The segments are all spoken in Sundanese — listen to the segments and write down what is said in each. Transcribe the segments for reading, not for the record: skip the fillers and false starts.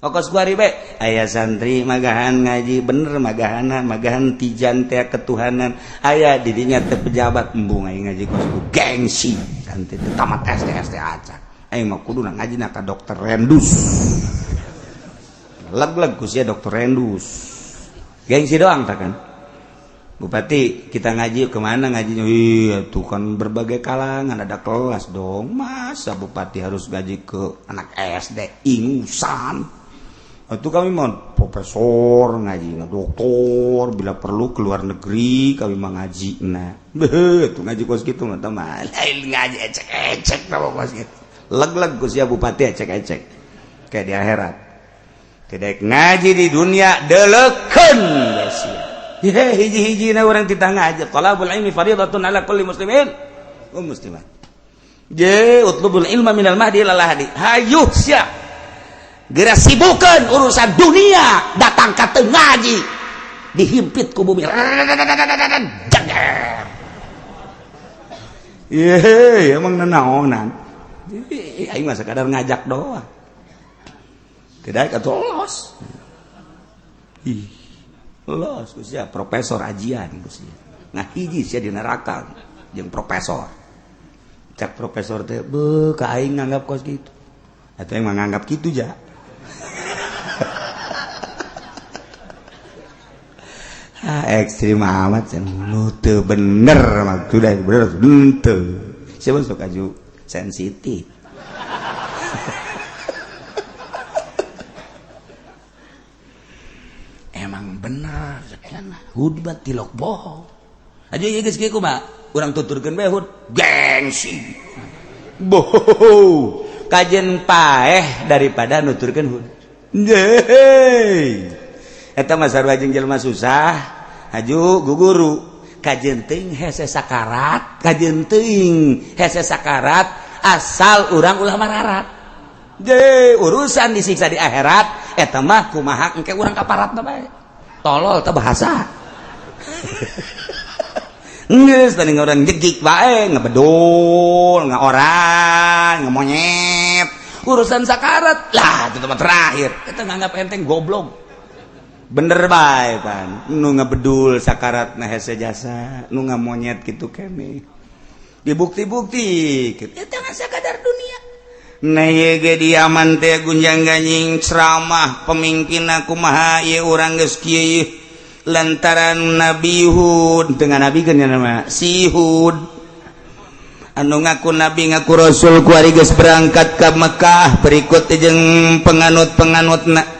Okos kuari be aya santri magahan ngaji bener magahan tijan teh ketuhanan aya didinya teh pejabat embung aing ngaji kosku gengsi santri teh tamat SD acak aing mah kuduna ngajina ka dokter Rendus leg-leg ku sia dokter Rendus gengsi doang tak kan Bupati kita ngaji kemana ngajinya iya tuh kan berbagai kalangan ada kelas dong masa Bupati harus ngaji ke anak SD ingusan itu kami mau profesor ngaji doktor bila perlu keluar negeri kami mau ngaji nah itu ngaji kos gitu teman lain ngaji ecek nama kos gitu leg-leg ku sia Bupati ecek kayak di akhirat tidak ngaji di dunia deleken ya hiji-hiji na orang kita ngaji talabul ilmi fardhatun ala kulli muslimin wa muslimat je utlubul ilma minal mahdi ilal lahdi hayuh sia geura sibukeun urusan dunia datang ka teu ngaji dihimpit ku bumi jager ye emang nanaonan aing mah sekadar ngajak doang tidak katolos los sia profesor ajian sia nah hiji sia di neraka jeung profesor cak profesor teh beuh ka aing nganggap kos kitu atuh aing mah nganggap kitu ja ekstrim amat nu teu bener maksudna bener teu siapa sok aju sensitif emang bener hudbat tilok bohong aja ieu geus kieu kumaha urang tuturkeun bae hud gengsi boh kajen paeh daripada nuturkeun hud yeay eta mah sarua jeung jelema susah aju guguru kajen teuing hese sakarat kajen teuing hese sakarat asal urang ulah mararat je urusan disiksa di akhirat eta mah kumaha engke urang kaparatna bae tolol teh bahasa geus tadi urang jegik bae ngebedul ngaorang ngemonyet urusan sakarat lah itu mah terakhir eta nganggap enteng goblok bener bae pan nu ngabedul sakaratna hese jasa nu ngamonyet kitu kene dibukti-bukti eta mah sakadar dunia nah ye ge diaman teh gunjang ganjing ceramah pemimpinna kumaha ieu urang geus kieu lantaran Nabi Hud dengan nabi kan nama si Hud anu ngaku nabi ngaku rasul ku ari geus berangkat ka Mekah berikut jeung penganut-penganutna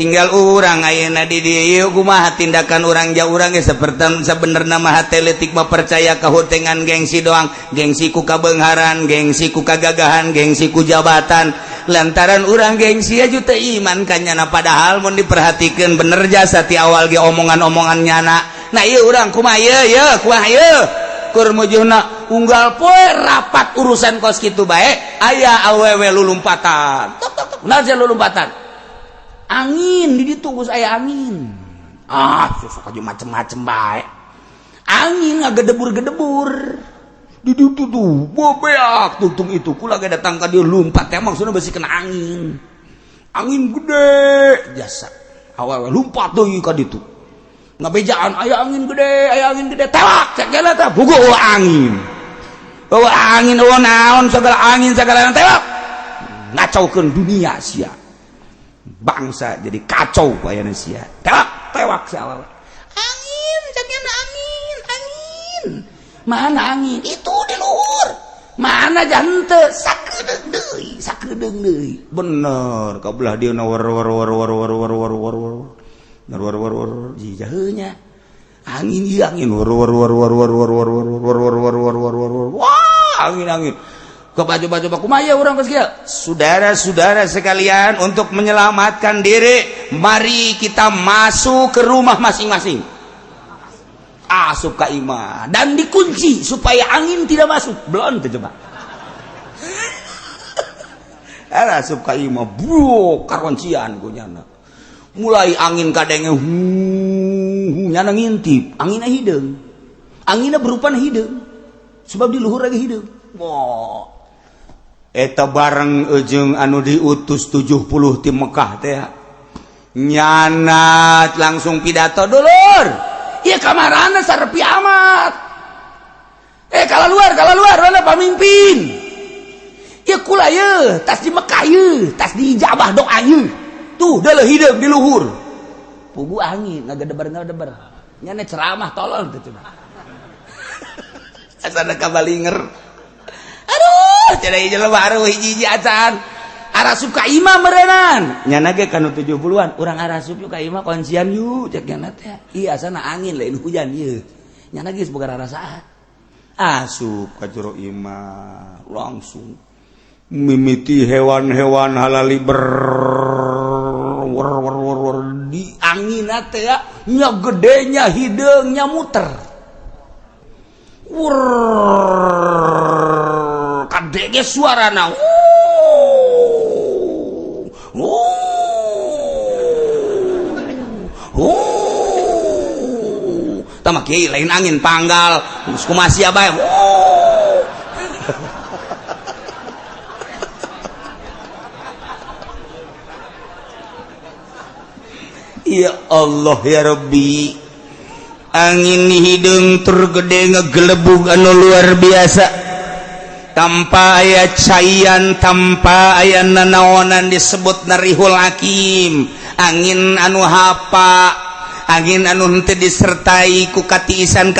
tinggal urang ayeuna di dieu kumaha tindakan urang ja urang ge saperti sabenerna mah hate leutik mah percaya ka hutengan gengsi doang gengsi ku kabeungharan gengsi ku kagagahan gengsi ku jabatan lantaran urang gengsi aju teu iman ka nyana padahal mun diperhatikeun bener jasa ti awal ge omongan-omongan nyana nah ieu urang kumaha ieu kumaha ieu keur mujuna unggal poe rapat urusan kos kitu bae aya awewe lulumpatan tok naon lulumpatan angin di ditu geus aya angin susah aja macem-macem bae angin ngagedebur-gedebur di ditu tuh bobeak tuntung itu kula ge datang ka dieu lumpat teh maksudna beusi kena angin gede jasa awewe lumpat deui ka ditu ngabejaan aya angin gede tewak cek gela teh bugo angin naon segala angin segala tewak ngacaukeun dunia sia bangsa jadi kacau ayeuna sia tewak sia awewe angin cakna angin mana angin itu di luhur mana jante sakredeung deui bener kabelah dieu na war jijaheunya angin ieu angin wah angin coba kumaha urang geus kieu saudara-saudara sekalian untuk menyelamatkan diri mari kita masuk ke rumah masing-masing asup ka imah dan dikunci supaya angin tidak masuk belum teh coba asup ka imah bro karoncian ku nyana mulai angin kadenge nyana ngintip anginna hideung anginna berupa hideung sebab di luhur lagi hideung eta bareng jeung anu diutus 70 ti Mekah teh nyanat langsung pidato dulur iya kamarana sarepi amat kalau luar mana pamimpin iya kula ye tas di Mekah ye tas di ijabah doa ye tuh dah hidup di luhur pugu angin ngagedeber nyana ceramah tolol gitu asana kabalinger aduh cenah ieu baru hiji acan arasup ka imah merenan nyana ge kanu 70-an urang arasup yuk ka imah konsian yuk cek nyana teh ieu asana angin lain hujan ieu nyana ge boga rarasaan asup ka jero imah langsung mimiti hewan-hewan halali di angin teh nya gedenya hideungnya muter kadege suarana tama kieu lain angin panggal geus kumasia bae ya Allah ya Rabbi angin di hidung tergede ngegelebug anu luar biasa tanpa aya caian tanpa aya nanaonan disebut narihul hakim angin anu hapa angin anu henteu disertai ku katiisan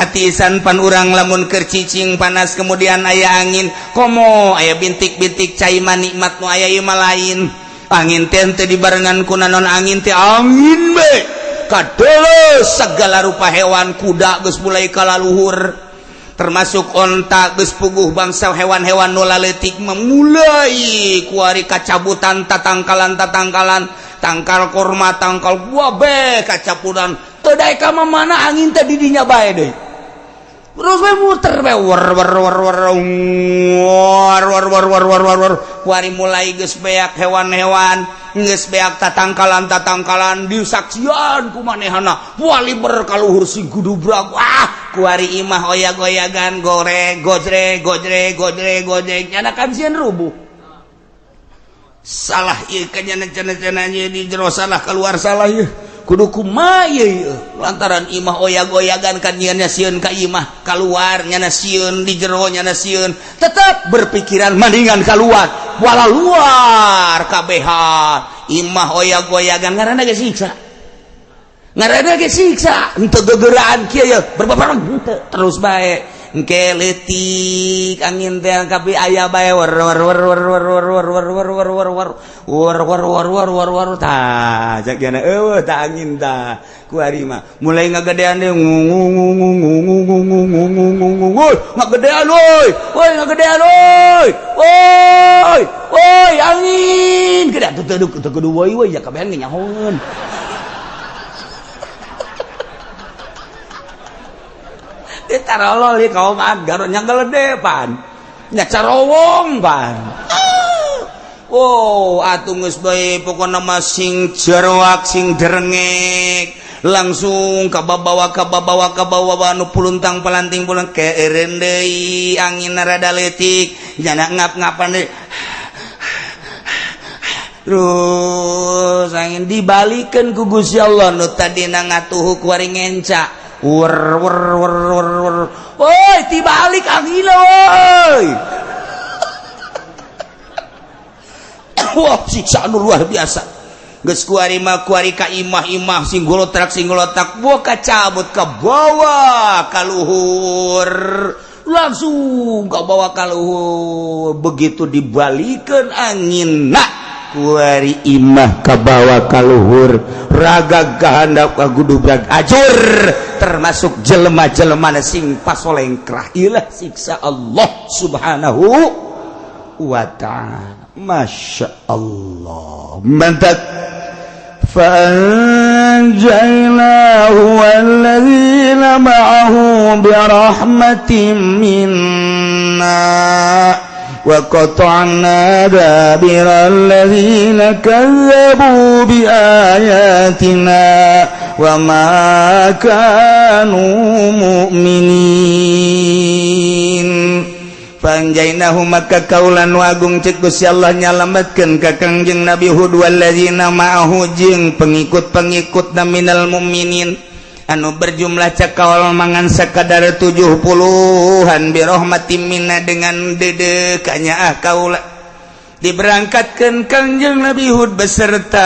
pan urang lamun keur cicing panas kemudian aya angin komo aya bintik-bintik cai mah nikmat nu aya ieu mah lain angin teh teu dibarengan ku nanon angin teh angin be kadeuleuh segala rupa hewan kuda geus mulai kalaluhur termasuk onta geus puguh bangsa hewan-hewan nu laleutik memulai kuari kacabutan tatangkalan tangkal korma tangkal buah be kacapudan teu daek ka mana angin teh di dinya bae deui terus we muter we war kuari mulai geus beak hewan-hewan geus beak tatangkalan disaksian ku manehana wali berkaluhur si gudubrak kuari imah oyag-oyagan gojreg nyana kan sieun rubuh salah ieu kanyana-cenanya di jero salah keluar salah ieu kudu kumaha ieu lantaran imah oyag-oyagan kan nyana sieun ka imah keluar nyana sieun di jero nyana sieun tetep berpikiran mendingan keluar wala luar kabehan imah oyag-oyagan ngaranna ge siksa henteu gegeraan kieu berbabareng henteu terus bae engke leutik angin teh kabeh aya bae war tah jak diana eueuh tah angin tah kuari mah mulai ngagedean deui ngagedean oi angin gede teu kudu woi ya kabehan nyahoeun tarolol kau magar nya geledepan nya carowong pan atuh geus bae pokona mah sing jeroak sing derengek langsung ka babawa anu puluntang pelanting pulang keeureun deui angin rada leutik jana ngap-ngapan deui terus angin dibalikeun ku Gusti Allah nu tadina ngatuhu kuari ngenca woi tibalik angin woi wah siksa anu luar biasa geus kuari ka imah sing golotak buah kacabut ka bawah ka luhur langsung ka bawah ka luhur begitu dibalikeun angin kuari imah ka bawah ka luhur raga gahandap ka gudubrak ajur termasuk jelema-jelema sing pasolengkrah ilah siksa Allah subhanahu wa ta'ala masya Allah mantap فأنجيناه والذين معه برحمة منا وقطعنا دابر الذين كذبوا بآياتنا وما كانوا مؤمنين Panjainahu maka kaulan wagung cek Gusti Allah nyalametkeun ka Kangjeng Nabi Hud walladzina ma'ahu jeung pengikut-pengikutna minal mu'minin anu berjumlah cakaul mangan sakadar 70-an bi rahmatin minna dengan dedekanya kaula diberangkatkeun Kangjeng Nabi Hud beserta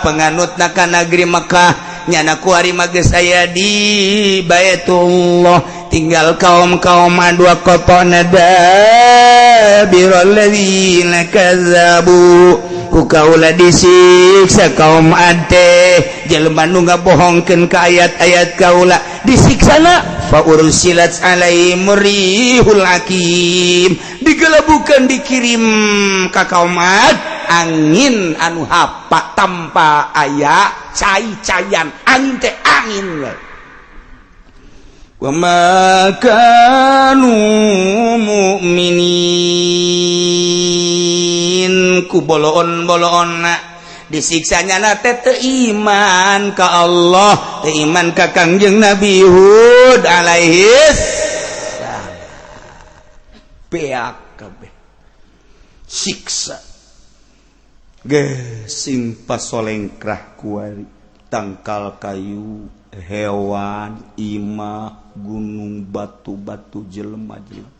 penganutna ka negeri Makkah nyana kuari mages aya di Baitullah tinggal kaum-kaum adua qatana dabirul ladzina kazzabu ku kaula disiksa kaum ade jelema nu ngabohongkeun ka ayat-ayat kaula disiksana fa ursilat alaihim rihul hakim digelabukeun dikirim ka kaum ad angin anu hapa tanpa aya cai-caian angin teh angin wa ma kanu mu'minin ku boloon-boloonna disiksanya na teh teu iman ka Allah teu iman ka Kangjeng Nabi Hud alaihi salam beak kabeh siksa ge sing pasolengkrah kuari tangkal kayu hewan imah gunung batu-batu jelema-jelema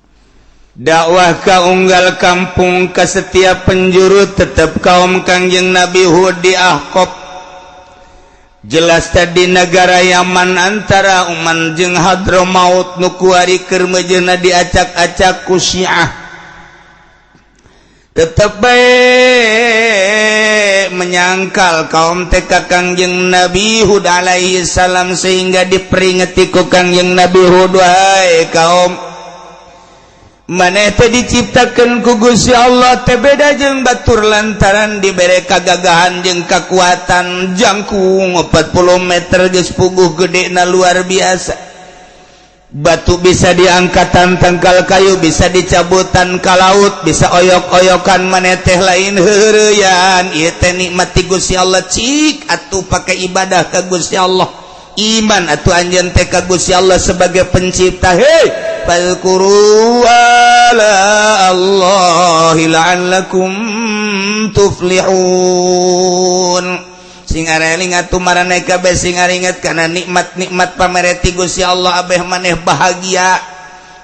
dakwah ka unggal kampung ka setiap penjuru tetap kaum Kangjeng Nabi Hud di Ahqaf jelas tadi negara Yaman antara Uman jeung Hadramaut nu kuari keur mejeuna diacak-acak ku Syiah tetap bae menyangkal kaum teka Kangjeng Nabi Hud alaihi salam sehingga diperingati ku Kangjeng Nabi Hud wahai kaum maneh teh diciptakeun ku Gusti Allah teh beda jeung batur lantaran dibere kagagahan jeung kakuatan jangkung 40 meter geus puguh gedena luar biasa batu bisa diangkatan tangkal kayu bisa dicabutan ka laut bisa oyok-oyokan maneh teh lain heureuyan ieu teh nikmati Gusti Allah cik atuh pake ibadah ka Gusti Allah iman atuh anjeun teh ka Gusti Allah sebagai pencipta hei fadhkuru ala Allahi la'allakum tuflihun sing areling atuh maraneh kabeh sing aringet kana nikmat-nikmat pamereti Gusti Allah abeh maneh bahagia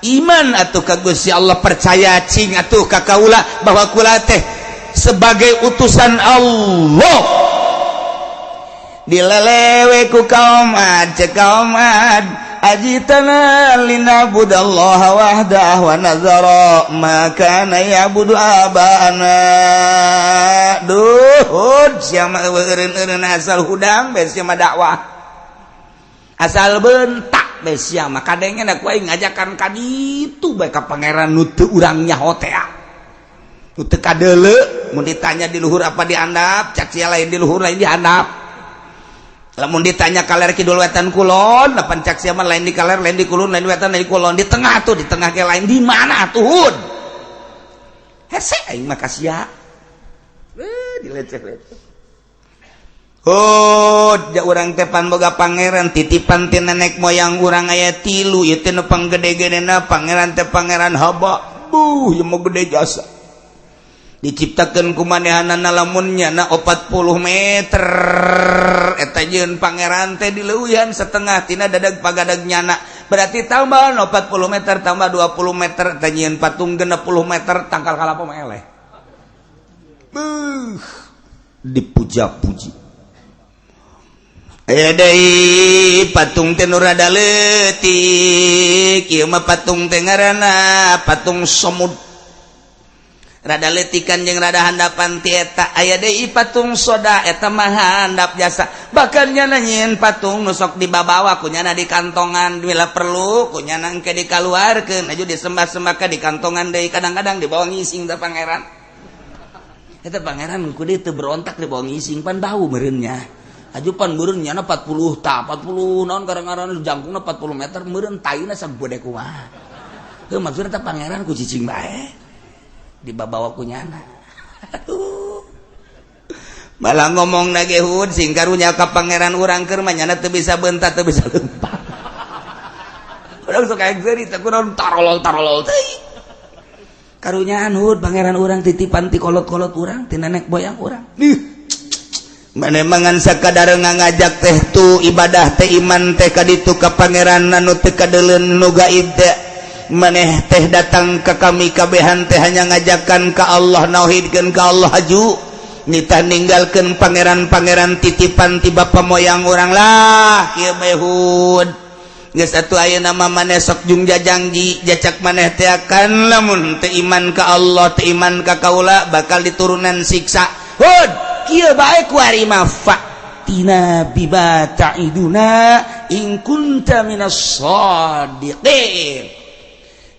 iman atuh ka Gusti Allah percaya cing atuh ka kaula bahwa kula teh sebagai utusan Allah dilelewe ku kaum ad ajitana linabudallaha wahdah wa nazara ma kana ya'budu abana duh sia mah eureun-eureun asal hudang beus sia mah dakwah asal bentak beus sia mah kadengna ku aing ngajakan ka ditu bae ka pangeran nu teu urang nyaho teh nu teu kadeuleu mun ditanya di luhur apa dihandap cak sia lain di luhur lain dihandap lamun ditanya kaler kidul wetan kulon lapan cak sia mah lain di kaler lain di kulon lain di wetan lain di kulon di tengah tuh di tengah ke lain di mana atuh Hud hese aing mah kasia dileceh-leceh Hud ja urang teh pan boga pangeran titipan ti nenek moyang urang aya 3 ieu teh nu panggede-gedena pangeran teh pangeran Haba ieu mah gede jasa diciptakeun ku manehanana lamun nyana 40 meter eta jeun pangeran teh dileuyan setengah tina dadag pagadag nyana berarti tambah 40 meter tambah 20 meter eta nyieun patung 60 meter tangkal kalapa mah eleh dipuja-puji aya deui patung teh nu rada leutik ieu mah patung teh ngaranna patung Samud rada letikan jeung rada handapan ti eta aya deui patung Soda eta mah handap jasa bahkan nyana nyieun patung nu sok dibabawa ku nyana di kantongan bila perlu ku nyana engke dikaluarkeun aju disembah-sembah di kantongan deui kadang-kadang dibawa ngising teh pangeran eta pangeran ku dieu teu berontak dibawa ngising pan bau meureun nya aju pan meureun nyana 40 naon garang-garang jangkungna 40 meter meureun taina sagede kumaha heuh maksudna teh pangeran ku cicing bae dibawa ku nyana malah ngomong nage Hud sing karunya ka pangeran urang keur mah nyana teu bisa beuntat teu bisa leumpah urang sok kayak geri teh kunaon tarolol teuing karunya hud pangeran urang titipan ti kolot-kolot urang ti nenek boyang urang maneh mangan sakadar ngajak teh tu ibadah teh iman teh ka ditu ka pangeran anu teu kadeuleun nu gaib teh maneh teh datang ka kami kabehan teh hanya ngajakan ka Allah nauhidkeun ka Allah haju nita ninggalkeun pangeran-pangeran titipan ti bapa moyang urang lah kieu bae hud geus atuh ayeuna mah maneh sok jung jajangji jacak maneh teh akan lamun teu iman ka Allah teu iman ka kaula bakal diturunan siksa hud kieu bae ku ari mah fatina biba ta'iduna in kunta minas shadiqin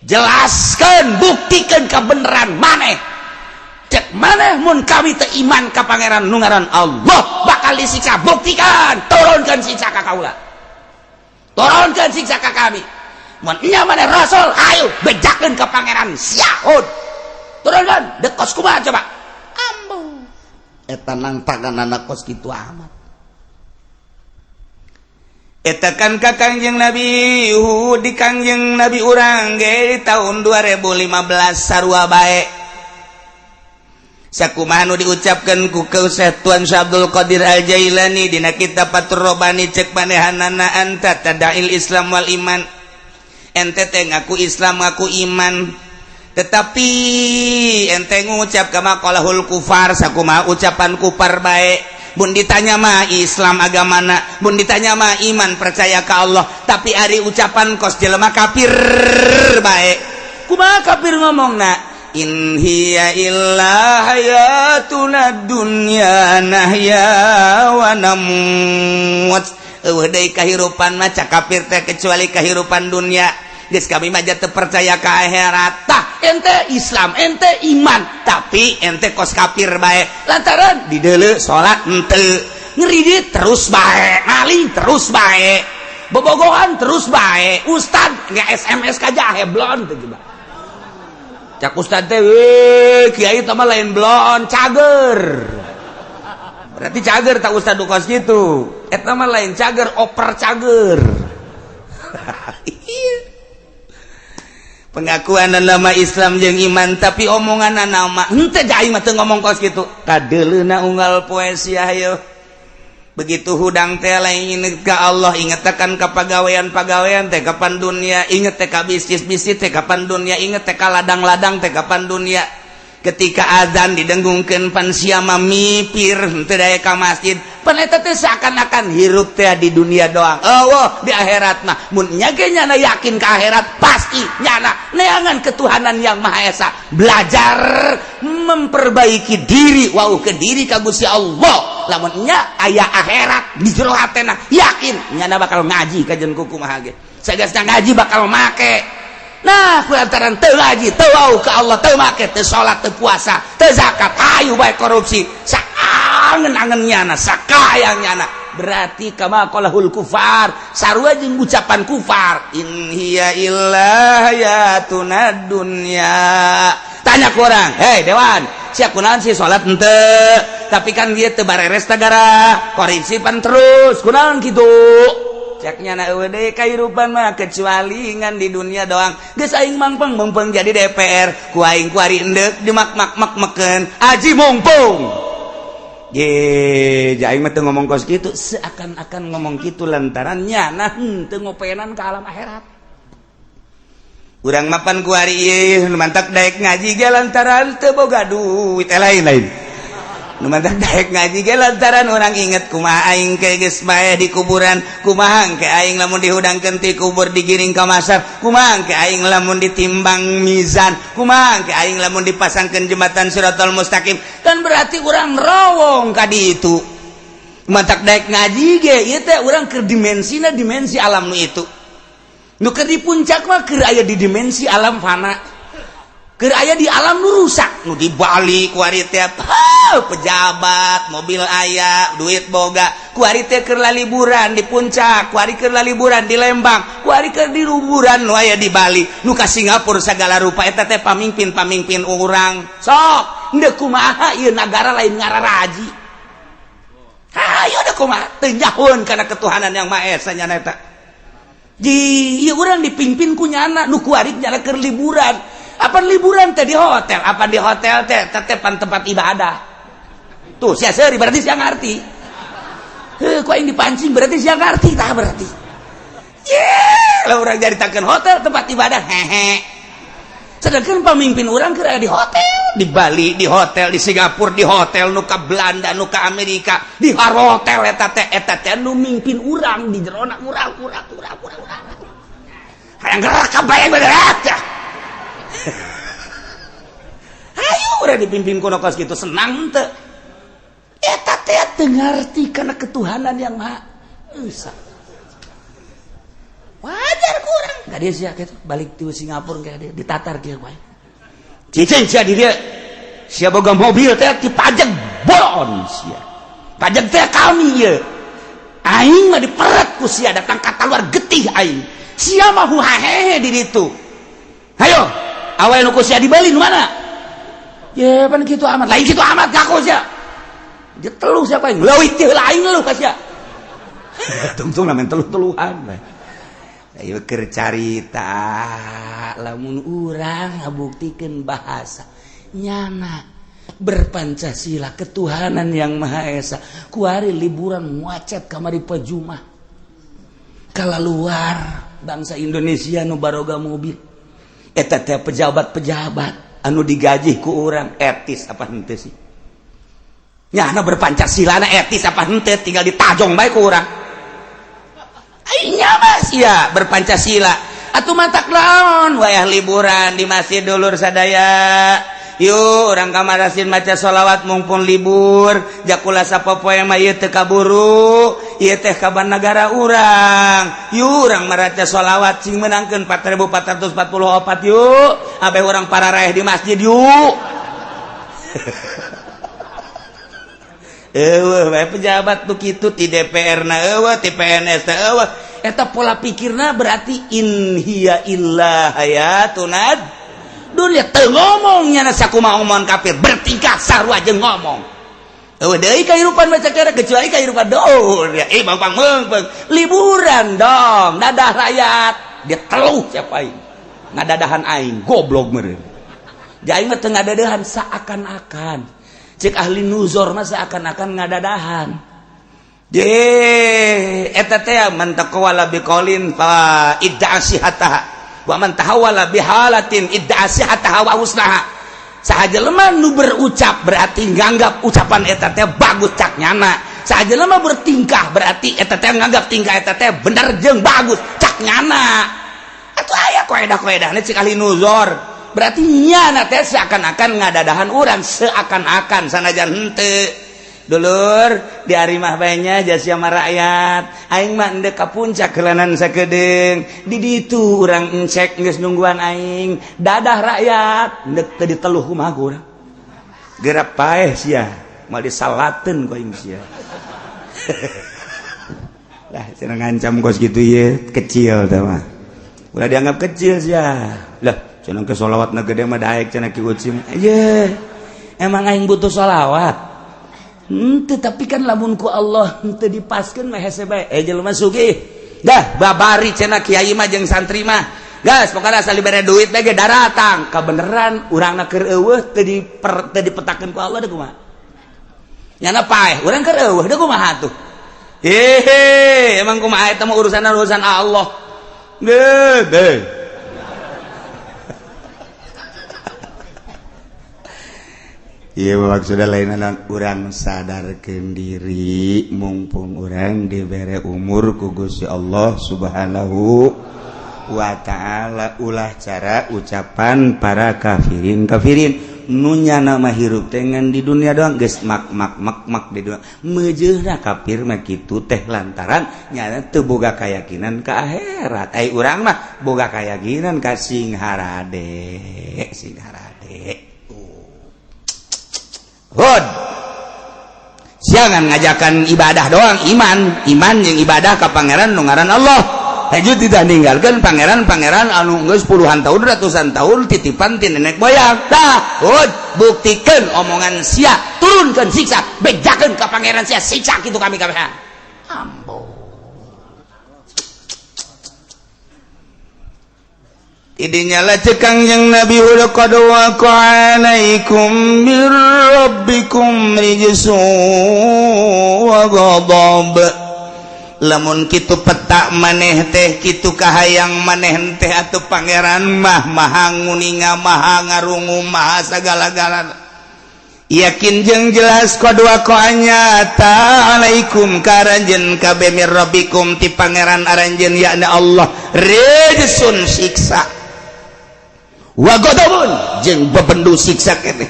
jelaskeun buktikeun kebenaran maneh cek maneh mun kami teu iman ka pangeran nu ngaran Allah bakal disiksa buktikan turunkeun siksa ka kaula turunkeun siksa ka kami mun nya maneh rasul ayo bejakeun ka pangeran siaud turunkeun dekos kumaha coba ambu eta nangtagan anak kos kitu amat eta kan ka Kangjeng Nabi di Kangjeng Nabi urang ge tahun 2015 sarua bae sakumaha nu diucapkeun ku Syekh Tuan Abdul Qadir Al Jailani dina kitab Fathur Rabbani cek manehanana anta tada'il Islam wal iman ente teh ngaku Islam ngaku iman tetapi ente ngucap ka maqalahul kufar sakumaha ucapan kufar bae mun ditanya mah Islam agamana mun ditanya mah iman percaya ka Allah tapi ari ucapan kos jelema kafir bae kumaha kafir ngomongna in hiya illa hayatuna dunya nahya wa namut eueuh deui kahirupan mah cak kafir teh kecuali kahirupan dunia geus kami mah teu percaya ka akhirat tah ente Islam ente iman tapi ente kos kafir bae lantaran di deuleu salat henteu ngeridit terus bae maling terus bae bobogohan terus bae ustad nge SMS ka jahe blon teh coba cak ustad teh we kiai teh mah lain blon cager berarti cager tak ustad kos gitu eta mah lain cager oper cager pengakuan nama Islam jeung iman tapi omongan nama henteu aing mah teu ngomong kos kitu kadeuleuna unggal poe sia hayu begitu hudang teh lain inget ka Allah inget tekan ka pagawean-pagawean teh kapan dunia inget teh ka bisnis-bisnis teh kapan dunia inget teh ka ladang-ladang teh kapan dunia ketika azan didenggungkeun pan sia mimipir henteu daya ka masjid pan eta teh seakan-akan hirup teh di dunia doang eueuh di akhirat mah mun nya ge nyana yakin ka akhirat pasti nyana neangan ketuhanan yang maha esa belajar memperbaiki diri wau ke diri ka Gusti Allah lamun nya aya akhirat di jero hatena yakin nyana bakal ngaji ka jeung kumaha ge sagasna ngaji bakal make nah kulantaran teu ngaji teu wau ka Allah teu make teu salat teu puasa teu zakat ayo bae korupsi saangen-angen nyana sakayang nyana berarti kama qalahul kufar sarua jeung ucapan kufar in hiya illa hayatuna dunya tanya ku urang hei dewan sia kunaon sih salat henteu tapi kan dia teu bareres tagara korupsi pan terus kunaon kitu ceknya na eueuh deui kahirupan mah kecuali ngan di dunia doang geus aing mangpeng jadi DPR ku aing ku ari endeup dimak-mak-mak-mekeun aji mumpung ge aing mah teu ngomong kos kitu seakan-akan ngomong kitu lantaran nyana teu ngopenan ka alam akhirat urang mapan ku ari ieu mantak daek ngaji ge lantaran teu boga duit lain-lain nu mantak daek ngaji ge lantaran urang inget kumaha aing ke geus bae di kuburan kumaha ke aing lamun dihudangkeun ti kubur digiring ka masar kumaha ke aing lamun ditimbang mizan kumaha ke aing lamun dipasangkeun jembatan Siratal Mustaqim kan berarti urang rawong ka ditu mantak daek ngaji ge ieu teh urang keur dimensina dimensi alam nu itu nu keur di puncak mah keur aya di dimensi alam fana keur aya di alam nu rusak nu di Bali ku ari teh pejabat mobil aya duit boga ku ari teh keur liburan di puncak ku ari keur liburan di Lembang ku ari keur di liburan nu aya di Bali nu ka Singapura sagala rupa eta teh pamimpin urang sok henteu kumaha ieu nagara lain ngararaji ayo da kumaha teu nyahoeun kana ketuhanan yang maha esa nya eta orang dipimpin ku nyana nu kuarit nyana keur liburan. Apa liburan teh di hotel? Apa di hotel teh tetepan tempat ibadah? Tuh sia seuri berarti sia ngarti. Kok yang dipancing berarti sia ngarti tah berarti. Lah urang jaritakeun hotel tempat ibadah hehe. Sedangkan pemimpin orang kira di hotel, di Bali di hotel, di Singapura di hotel, nu ka Belanda, nu ka Amerika di hotel eta teh nu mimpin urang di jerona urang. Hayang gerak kabayang bener aja. Ayo urang dipimpin kuno kos kitu senang teu. Eta teh teu ngarti kana ketuhanan yang Maha Esa. Wajar kurang gak dia sia gitu balik di Singapura kayak dia ditatar kieu bae cicing sia di dia sia boga mobil teh dipajak bolon sia pajak teh kami ye aing mah diperet ku sia datang ka luar getih aing sia mah hahehe di ditu hayo awewe nu ku sia di Bali nu mana ye pan kitu amat lain kitu amat ngaku sia dia teluh siapa aing leuwih teh lain leuh ka sia tungtung lamun teluh-teluhan bae. Ayo keur carita lamun urang ngabuktikeun bahasa nyana berpancasila ketuhanan yang Maha Esa kuari liburan muacet kamari pajumah kala luar bangsa Indonesia nu baroga mobil eta teh pejabat-pejabat anu digaji ku urang etis apa henteu sih nyana berpancasilana etis apa henteu tinggal ditajong bae ku urang ainya mas ya berpancasila atuh matak laon wayah liburan di masjid dulur sadaya yuk orang kamarasin maca sholawat mumpung libur jakula sapopoe mah ieu teu kaburu ieu teh kaban negara urang yuk urang maraca sholawat sing menangkeun 4444 yuk abe urang pararaeh di masjid yuk bae pejabat tuh kitu ti DPR na eueuh ti PNS na eueuh eta pola pikirna berarti in hiya illa hayatunad dunya teu ngomong nya sakumaha omongan kafir bertingkah sarua jeung ngomong eueuh deui kahirupan baca kere kecuali kahirupan dunia bang meungpeung liburan dong dadah rakyat dia teluh siapa aing ngadadahan aing goblok meureun jadi aing mah teu ngadadahan seakan-akan cek ahli nuzor mah seakan-akan ngadadahan eta teh man taqawala biqaulin fa idda'asihataha wa man tahawala bihalatin idda'asihataha wa husnaha sahaja lemah nu berucap berarti nganggap ucapan eta teh bagus cak nyana sahaja lemah bertingkah berarti eta teh nganggap tingkah eta teh bener jeung bagus cak nyana atuh aya koedah-koedahna cek ahli nuzor berarti nyana teh seakan-akan ngadadahan urang seakan-akan sanajan henteu dulur di ari mah bae nya jasa mah rakyat aing mah endeu ka puncak kelanan sakedeung di ditu urang encek geus nungguan aing dadah rakyat endeu teu diteluh kumaha ku urang geura paeh sia moal disalateun ku aing sia lah cenah ngancam kos kitu ye kecil teh mah ulah dianggap kecil sia lah cenah ke sholawat na gede mah daek cenah ki ucim ye emang aing butuh sholawat tapi kan lamun ku Allah teu dipaskeun mah hese bae jelema sugih dah babari cenah kiai mah jeung santri mah gas pokona asal dibere duit bae ge daratang kabeneran urangna keur eueuh teu dipetakeun ku Allah da kumaha nyana paeh urang keur eueuh da kumaha atuh emang kumaha eta mah urusan Allah deh iya maksudnya lain orang sadarkan diri mumpung orang diberi umur ku Gusti Allah subhanahu wa ta'ala ulah cara ucapan para kafirin nunya nama hirup tengan di dunia doang geus mak di dunia meujeuhna kafir mah kitu teh lantaran nyana teu boga kayakinan ka akhirat ai urang mah boga kayakinan ka sing harade Hud jangan ngajakan ibadah doang iman yang ibadah ke pangeran nu ngaran Allah haju tidak ninggalkan pangeran anu geus puluhan tahun ratusan tahun titipan ti nenek moyang tah Hud buktikeun omongan sia turunkeun siksa bejakeun ka pangeran sia siksa kitu kami kabehan ambo Idinya lah cekang yang Nabi Hud qad waqa alaikum mir rabbikum rijsun wa ghadab. Lamun kitu petak maneh teh kitu kahayang maneh teh atuh pangeran mah maha nguninga maha ngarungu maha sagala-galana. Yakin jeung jelas qad waqa nyata alaikum karanjeun kabeh mir rabbikum ti pangeran aranjeun yakna Allah rijsun siksa wa ghadabun jeung bebendu siksa keneh.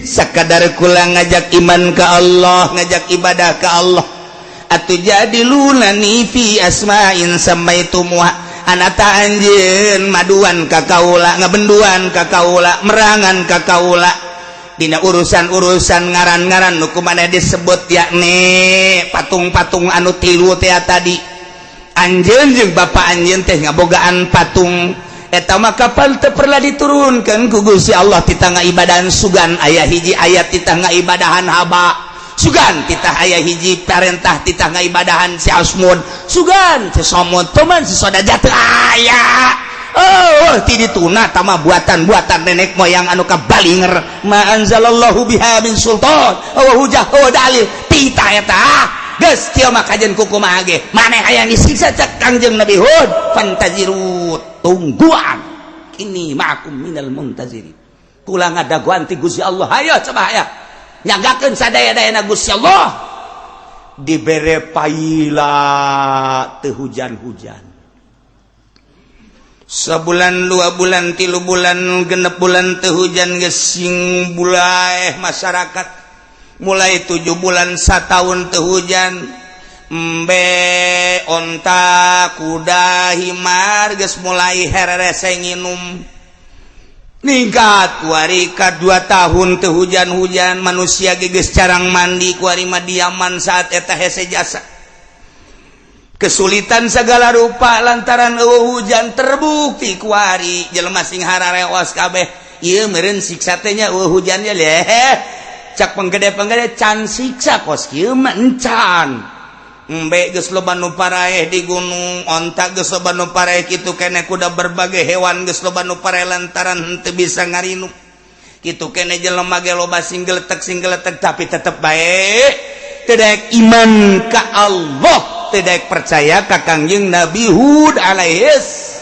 Sakadar kula ngajak iman ka Allah ngajak ibadah ka Allah atuh jadi lunani fi asma'in samaitumuha anata anjeun maduan ka kaula ngabenduan ka kaula merangan ka kaula dina urusan-urusan ngaran-ngaran nu kumaha disebut yakni patung-patung anu tilu teh tadi anjeun jeung bapa anjeun teh ngabogaan patung eta mah kapal teu perlah diturunkeun ku Gusti Allah ti tangga ibadahan sugan aya hiji ayat ti tangga ibadahan haba sugan titah aya hiji perintah titah ngaibadahan si asmud sugan si somod teman si sodaja teu aya ti dituna tama buatan-buatan nenek moyang anu kabalinger ma anzalallahu biha min sultan wa hujah wa dalil titah eta geus kieu mah kajen ku kumaha ge maneh hayang disiksa cek Kangjeng Nabi Hud fantaziru tungguan ini ma'akum minal muntazirin kula ngadaguan ti Gusti Allah hayo coba aya nyagakeun sadaya-dayana Gusti Allah dibere paila teu hujan-hujan sabulan 2 bulan 3 bulan 6 bulan teu hujan geus sing bulaeh masyarakat mulai 7 bulan 1 tahun teu hujan embe onta kuda himar geus mulai hererese nginum ningkat warika 2 tahun teu hujan-hujan manusia geus carang mandi kuari madiaman saat eta hese jasa kesulitan segala rupa lantaran eueuh hujan terbukti kuari jelema sing hararewas kabeh ieu meureun siksa teh nya eueuh hujan ya leh cak penggede-penggede can siksa kos kieu mah encan embe geus loba nu paraeh di gunung onta geus loba nu paraeh kitu keneh kuda berbagai hewan geus loba nu paraeh lantaran henteu bisa ngarinu kitu keneh jelema ge loba sing geletek tapi tetep bae teu daek iman ka Allah teu daek percaya ka Kangjeng Nabi Hud alaihis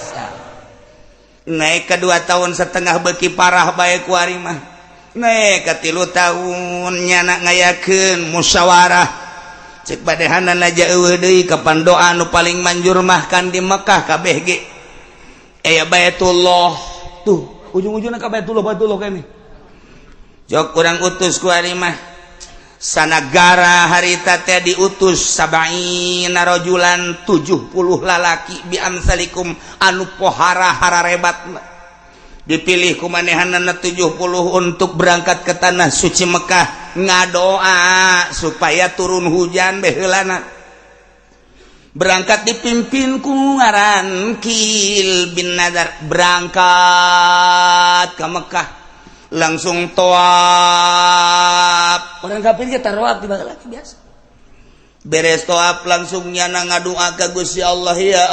naik ka 2 tahun setengah beuki parah bae ku ari mah naik ka 3 tahun nyana ngayakeun musyawarah cek badehanan aja eueuh deui kapan doa nu paling manjur mah kan di Mekah kabeh ge aya Baitullah tuh ujung-ujungna ka Baitullah keneh jok urang utus ku ari mah sanagara harita teh diutus sabaina rajulan 70 lalaki bi amsalikum anu pohara hararebat dipilih ku manehanana 70 untuk berangkat ke tanah suci Mekah ngadoa supaya turun hujan baheulana berangkat dipimpin ku ngaran Kil bin Nadar berangkat ke Mekah langsung tawaf orang kafir ge tarawaf di baheula biasa beres tawaf langsung nyana ngadoa ka Gusti Allah ya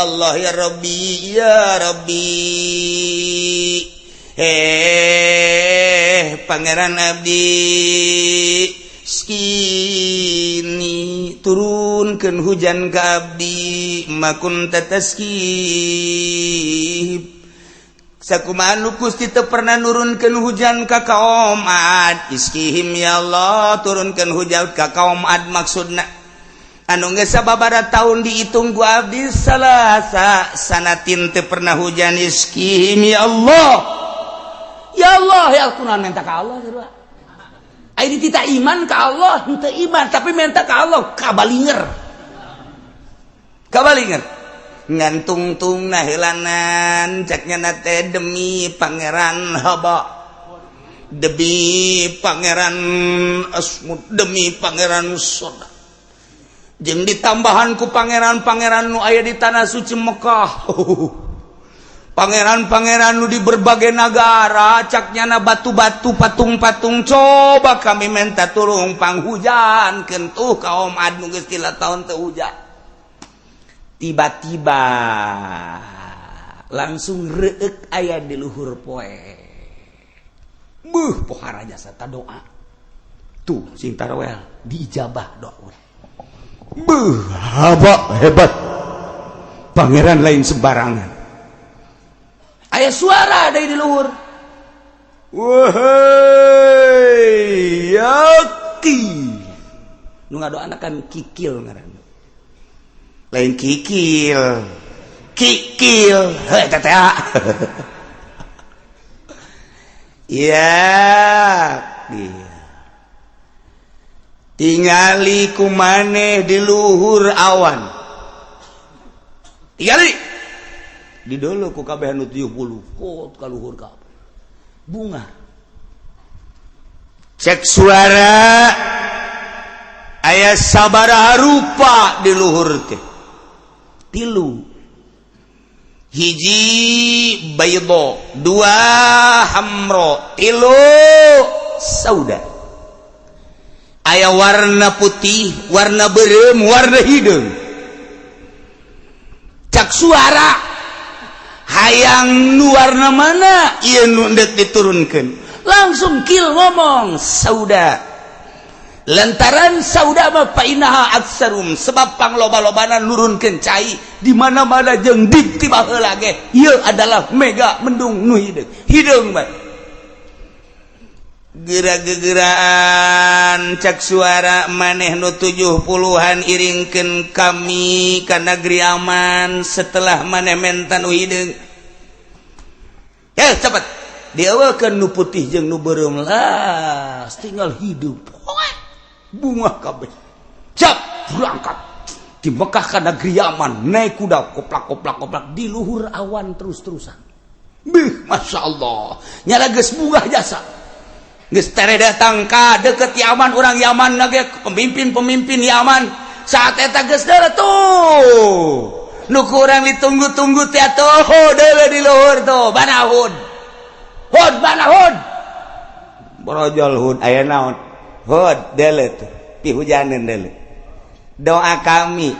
Rabbi ya Rabbi pangeran abdi skini turunkeun hujan ka abdi makun tataskib sakumaha nu Gusti teu pernah nurunkeun hujan ka kaum Ad iskihim ya Allah turunkeun hujan ka kaum Ad maksudna anu geus sababaraha taun diitung ku abdi salasa sanatin teu pernah hujan iskihim ya Allah ya Allah ya kunaon minta ka Allah sarua aya ditita iman ka Allah henteu iman tapi minta ka Allah kabalinger ngantungtungna heulanan ceknya teh demi pangeran haba demi pangeran asmud demi pangeran soda jeung ditambahan ku pangeran-pangeran nu aya di tanah suci Mekah pangeran-pangeran nu di berbagai negara caknyana batu-batu patung-patung coba kami minta turun panghujan kentuh kaum Ad nu geus 3 tahun teu hujan tiba-tiba langsung reuk aya di luhur poe pohara jasa ta doa tuh sing taraweh diijabah doa hebat pangeran lain sembarangan aya suara dari di luhur wahai yaki nu ngadoana kan kikil ngaranna lain kikil heh teteh ya tingali kumaneh di luhur awan tingali di dulu ku kabeh anu 70 kot ka luhur kabeh bunga cek suara aya sabaraha rupa di luhur teh tilu hiji baydo dua hamro tilu sauda aya warna putih warna berem warna hidung cak suara hayang nu warna mana ieu nu hendak diturunkeun langsung kil ngomong sauda lantaran sauda mah painaha aksarum sebab pangloba-lobana nurunkeun cai di mana-mana jeung dikti baheula ge ieu adalah mega mendung nu hideung mah geura-geuraan cak suara maneh nu 70-an iringkeun kami ka negeri aman setelah maneh menta nu hideung cepet dieuwekeun nu putih jeung nu beureum lah tinggal hidup bunga kabeh cap berangkat di Mekah ka negeri Yaman naik kuda koplak di luhur awan terus-terusan Masya Allah nyala geus bunga jasa geus tere datang ka deket Yaman orang Yaman nage pemimpin Yaman saat eta geus deuleu tuh nu kurang ditunggu-tunggu teh atuh deuleu di luhur tuh banahun brojol hud aya naon hud deuleu tuh pihujaneun deuleu doa kami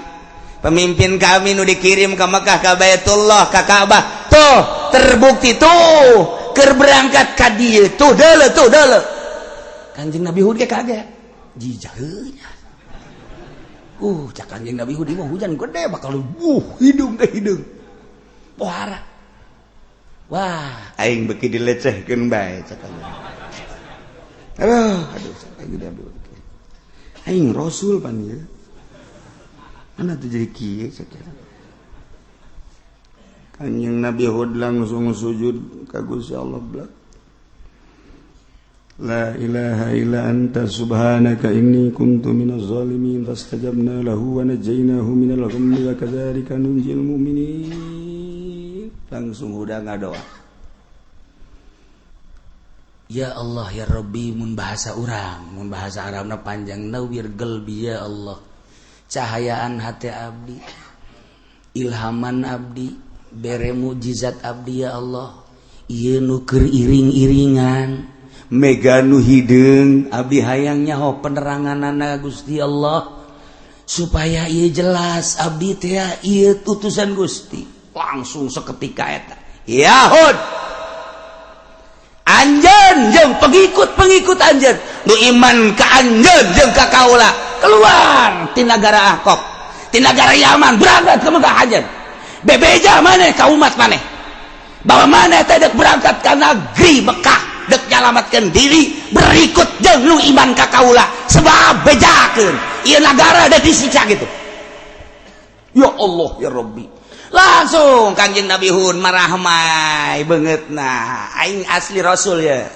pemimpin kami nu dikirim ke Mekah ka Baitullah ka Ka'bah tuh terbukti tuh keur berangkat ka dieu tuh deuleu Kanjeng Nabi Hud ge kaget jijah heunya cak Kanjeng Nabi Hud mah hujan gede bakal hidung ke hidung pohara wah aing beuki dilecehkeun bae cak aduh aing rasul pan ieu mana tuh jadi kieu sakieu Kanjeng Nabi Hud langsung sujud ka Gusti Allah blak la ilaha illa anta subhanaka inni kuntu minaz zalimin fastajabna lahu wa najainahu minal ghammi wa kadzalika nunjil mu'minin langsung udah ngadoa ya Allah ya Rabbi mun bahasa urang mun bahasa Arabna panjang nawir qalbi ya Allah cahayaan hati abdi ilhaman abdi bere mujizat abdi ya Allah ieu nu keur iring-iringan mega nu hideung abdi hayang nyaho peneranganana Gusti Allah supaya ieu jelas abdi teh ieu utusan Gusti langsung seketika eta ya Hud anjeun jeung pengikut anjeun nu iman ka anjeun jeung ka kaula keluar ti nagara Ahqaf ti nagara Yaman berangkat ke Mekah anjeun bebeja maneh ka umat maneh bahwa maneh teh dek berangkat ka negeri Mekah dek nyalamatkeun diri berikut jeung nu iman ka kaula sebab bejakeun ieu nagara da disiksa gitu ya Allah ya Rabbi langsung Kanjeng Nabi Hud marahmai beungeutna aing asli rasul ya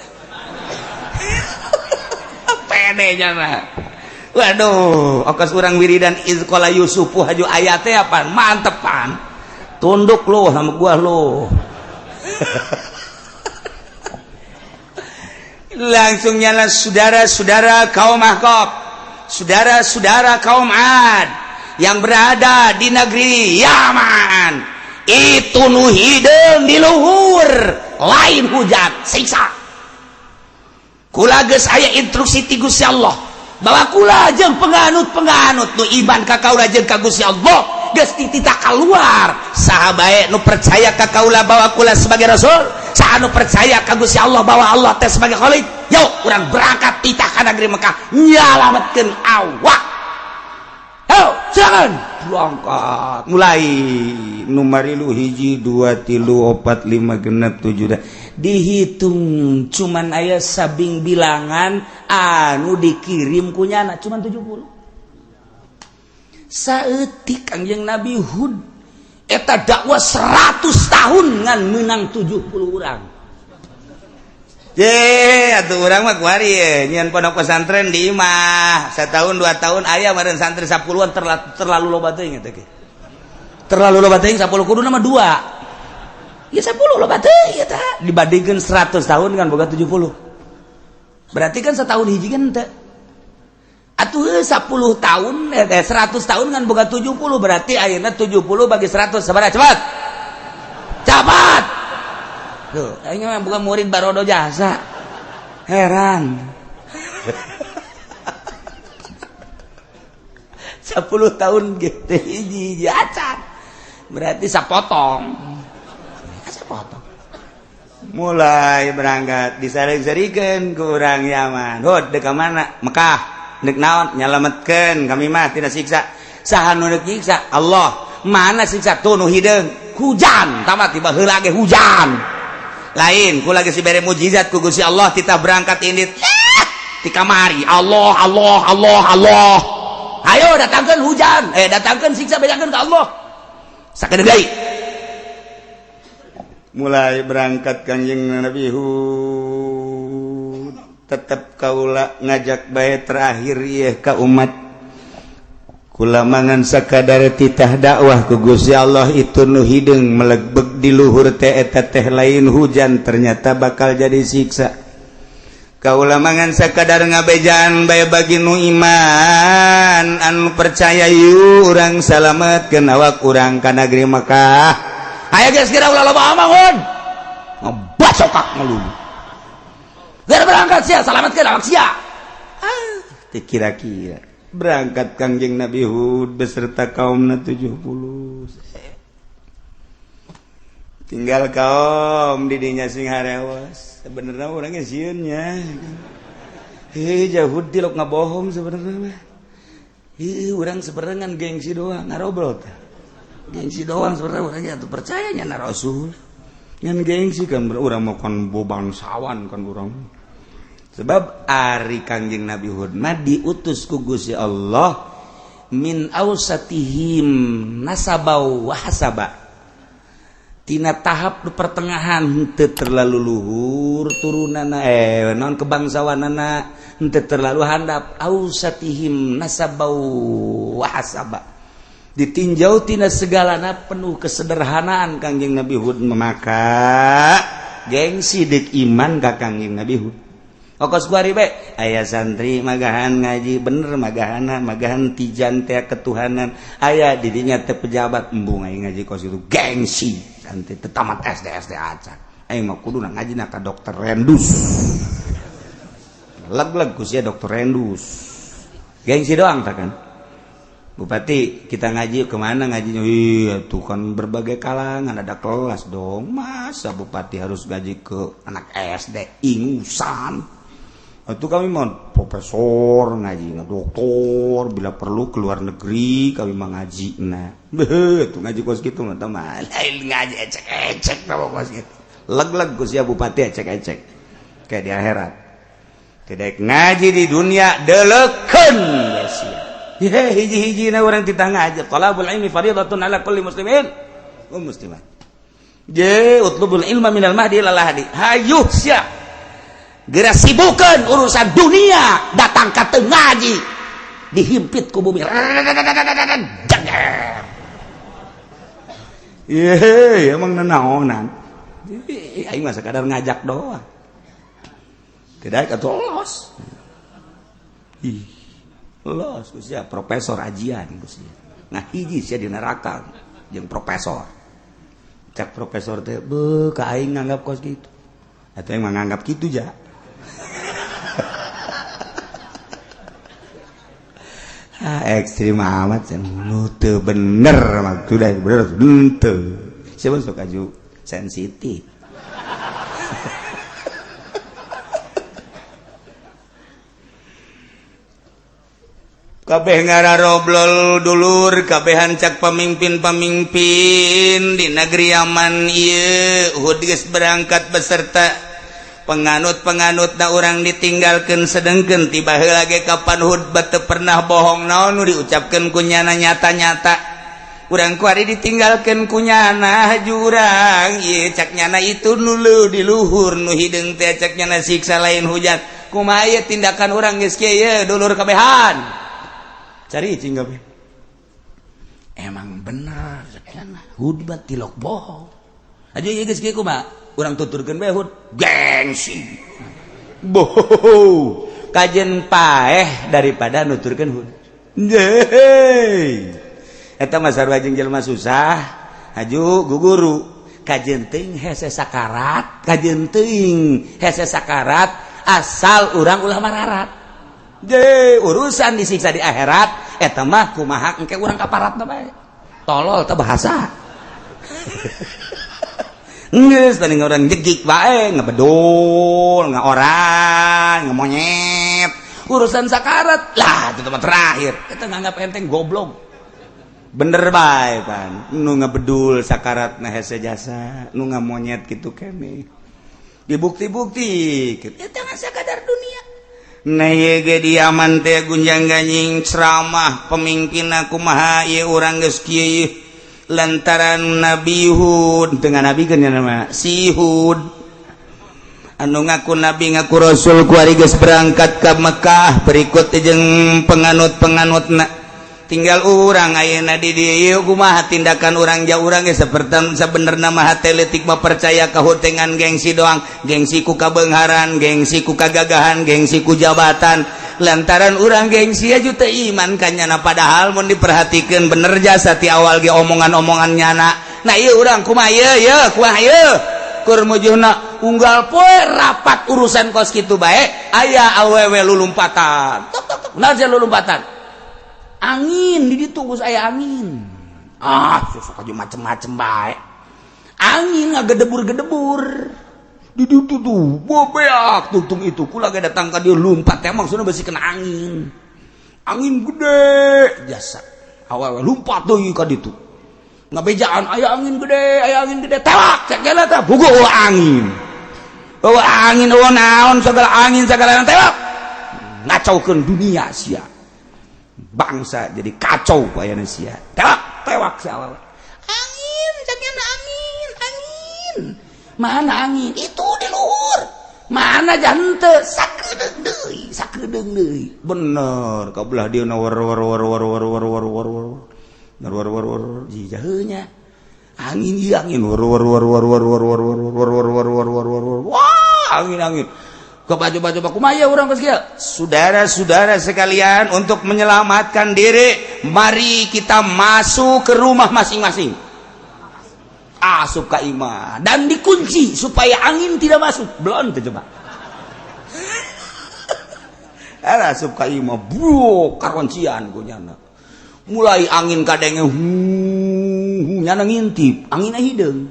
pedenya mah waduh okas urang wiridan izqala yusufu haju ayate apa mantepan tunduk lu sama gua lu langsung nyala saudara-saudara kaum Ahqaf saudara-saudara kaum Ad yang berada di negeri Yaman itu nu hideung di luhur lain hujan siksa kula geus aya instruksi ti Gusti Allah bahwa kula jeung penganut nu iman ka kaula jeung ka Gusti Allah geus titita keluar sahabat nu percaya ka kaula bahwa kula sebagai rasul saha nu percaya ka Gusti Allah bahwa Allah teh sebagai khalik yuk urang berangkat titah ka negeri Mekah nyalametkeun awak yuk silakan berangkat mulai numarilu 1 2 3 4 5 genep 7 dihitung cuman aya sabing bilangan anu dikirim kunyana cuman 70 saeutik Kangjeng Nabi Hud eta dakwah 100 tahun ngan menang 70 urang ye atuh urang mah kuari ye nyeun pondok pesantren di imah satahun 2 tahun aya meureun santri 10-an terlalu loba teuing eta ge terlalu loba teuing 10 kuduna mah 2 ya 10 loba teuing eta dibandingkeun 100 tahun kan boga 70 berarti kan setahun hiji kan teu atuh 10 tahun 100 tahun kan boga 70 berarti ayeuna 70 bagi 100 sabaraha cepat tuh aing mah bukan murid Barodo Jasa heran 10 tahun gitu hiji acan berarti sapotong mulai berangkat disaring-sarikeun ku urang Yaman hod dek ka mana Mekah nek naon nyalametkeun kami mah tina siksa saha nu deuk nyiksa Allah mana siksa tuh nu hideung hujan tamat tiba heula ge hujan lain ku lagi si bere mujizat ku Gusti Allah titah berangkat indit ti kamari Allah ayo datangkeun hujan datangkeun siksa bedakeun ka Allah sakedeuk deui mulai berangkat Kanjeng Nabi tetap kaula ngajak bae terakhir ieu ka umat kula mangan sakadar titah dakwah ku Gusti Allah itu nu hideung melegbeg di luhur teh eta teh lain hujan ternyata bakal jadi siksa kaula mangan sakadar ngabejaan bae bagi nu iman anu percaya yu urang salametkeun awak urang ka negeri Mekah aya geus kira ulah loba amangun ngabasokak ngelulu biar berangkat sia salametkeun awak sia kira-kira berangkat Kangjeng Nabi Hud beserta kaumna 70 tinggal kaum didinya sing harewas sebenarnya orangnya sieun nya jauh dilok ngabohong sebenarnya urang sebenarnya gengsi doang ngarobrol gengsi doang sebenarnya orangnya tuh percayanya na Rasul ngan gengsi kan urang mau kan bobangsawan kan urang sebab ari Kangjeng Nabi Hud mah diutus ku Gusti Allah min ausatihim nasabau wa hasaba tina tahap pertengahan henteu terlalu luhur turunana non kebangsawanana henteu terlalu handap ausatihim nasabau wa hasaba ditinjau tina segalana penuh kesederhanaan Kangjeng Nabi Hud maka gengsi deuk iman ka Kangjeng Nabi Hud okos kuari bae aya santri magahan ngaji bener magahan tijan teh ketuhanan aya didinya teh pejabat embung aing ngaji kos itu gengsi santri teh tamat SD acan aing mah kuduna ngajina ka dokter Rendus leg-leg ku sia dokter Rendus gengsi doang tak kan Bupati kita ngaji kemana ngajinya iya tuh kan berbagai kalangan ada kelas dong masa Bupati harus ngaji ke anak SD ingusan itu kami mau profesor ngaji doktor bila perlu keluar negeri kami mau ngaji itu ngaji kos gitu nggak tahu mah ngaji ecek kos gitu leg sia Bupati ecek kayak di akhirat tidak ngaji di dunia deleken ya hiji na orang titah ngaji talabul ilmi fardhatun ala kulli muslimin wa muslimat je utlubul ilma minal mahdi ilal lahdi hayuh sia geura sibukeun urusan dunia datang ka teu ngaji dihimpit ku bumi jager ye emang nanaonan aing mah sakadar ngajak doang tidak atuh los los sia profesor ajian sia nah hiji sia di neraka jeung profesor cak profesor teh beuh ka aing nganggap kos kitu atuh aing mah nganggap kitu ja ekstrim amat teu bener maksudnya bener teu siapa suka ju sensitif kabeh ngararoblol dulur kabeh hancak pemimpin-pemimpin di negeri aman ieu Uhud geus berangkat beserta penganut-penganut na urang ditinggalkeun sedengkeun tiba heula ge kapan Uhud teu pernah bohong naon nu diucapkeun ku nyana nyata-nyata urang kuari ditinggalkeun ku nyana jurang ieu cak nyana itu nulu di luhur nu hideung teh cak nyana siksa lain hujan kumaha ieu tindakan urang geus kieu ye dulur kabehan cari cingga emang bener Hud tilok bohong aja ya guys kieu kumaha urang tuturkeun bae Hud gengsi boh kajen paeh daripada nuturkeun Hud eta mah sarua jeung jelema susah aju guguru kajen teuing hese sakarat kajen teuing hese sakarat asal urang ulah mararat urusan disiksa di akhirat eta mah kumaha engke urang kaparatna bae tolol teh bahasa geus tadi urang jegik bae ngabedul ngaoran ngamonyet urusan sakarat lah itu tempat terakhir eta nganggap enteng goblok bener bae pan nu ngabedul sakarat na hese jasa nu ngamonyet kitu keneh dibukti-bukti eta mah sakadar dunia nah ye ge diaman teh gunjang ganjing ceramah pemimpin kumaha ieu urang geus kieu lantaran Nabi Hud dengan Nabi kan nama si Hud anu ngaku Nabi ngaku Rasul kuari geus berangkat ke Mekah berikut jeung penganut-penganutna tinggal urang ayeuna di dieu kumaha tindakan urang ja urang ge saperti sabenerna mah hate leutik mah percaya ka hutengan gengsi doang gengsi ku kabeungharan gengsi ku kagagahan gengsi ku jabatan lantaran urang gengsi aju teu iman ka nyana padahal mun diperhatikeun bener jasa ti awal ge omongan-omongan nyana nah ieu urang kumaha ieu kumaha ieu keur mujuhna unggal poe rapat urusan kos kitu bae aya awewe lulumpatan tok tok tok naon lulumpatan angin di ditu geus aya angin susah aja macem-macem bae angin ngagedebur-gedebur di ditu tuh bobeak tuntung itu kula ge datang ka dieu lumpat teh maksudna beusi kena angin gede jasa awewe lumpat deui ka ditu ngabejaan aya angin gede tewak cek geuna teh bugo angin naon segala angin segala tewak ngacaukeun dunia sia bangsa jadi kacau bayana sia tewak sia angin caknya angin mana angin itu di luhur mana jante sakedeung deui bener kabelah dieu war jijaheunya angin ieu angin angin coba kumaha urang geus kieu saudara-saudara sekalian untuk menyelamatkan diri mari kita masuk ke rumah masing-masing asup ka imah dan dikunci supaya angin tidak masuk belum teh coba asup ka imah bro karoncian ku nyana mulai angin kadenge nyana ngintip anginna hideung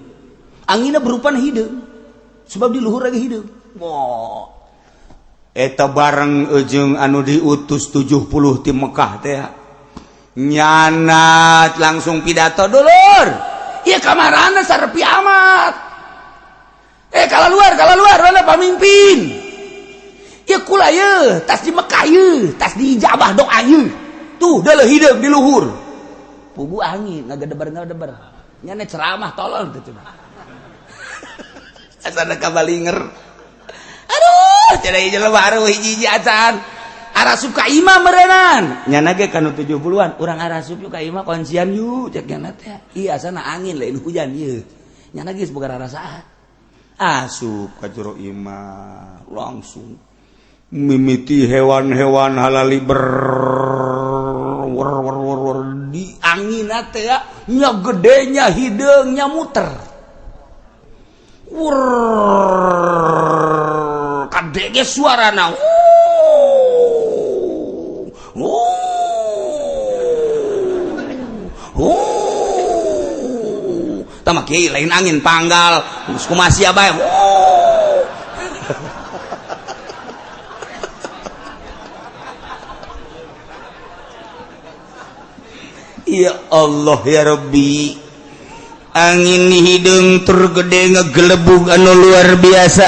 anginna berupa hideung sebab di luhur lagi hideung wow eta bareng ujung anu diutus 70 ti Mekah teh nyana langsung pidato dulur ieu kamarana sarepi amat kalau luar mana pamimpin ieu kula ieu tas di Mekah ieu tas di ijabah doa ieu tuh deuleuh hideung di luhur pugu angin ngagedeber nyana ceramah tolol teh cenah asana kabalinger jadi jelema aruh hiji acan arasup ka imah meureunan nyana ge kanu 70-an urang arasup yuk ka imah koncian yuk cek nyana teh ieu asana angin lain hujan ieu nyana ge boga rarasaan asup ka jero imah langsung mimiti hewan-hewan halali di angin teh nya gedenya hideungnya muter kadege suarana Kiai lain angin panggal geus kumaha bae. Ya Allah ya Rabbi, angin di hidung tur gede ngegelebug anu luar biasa,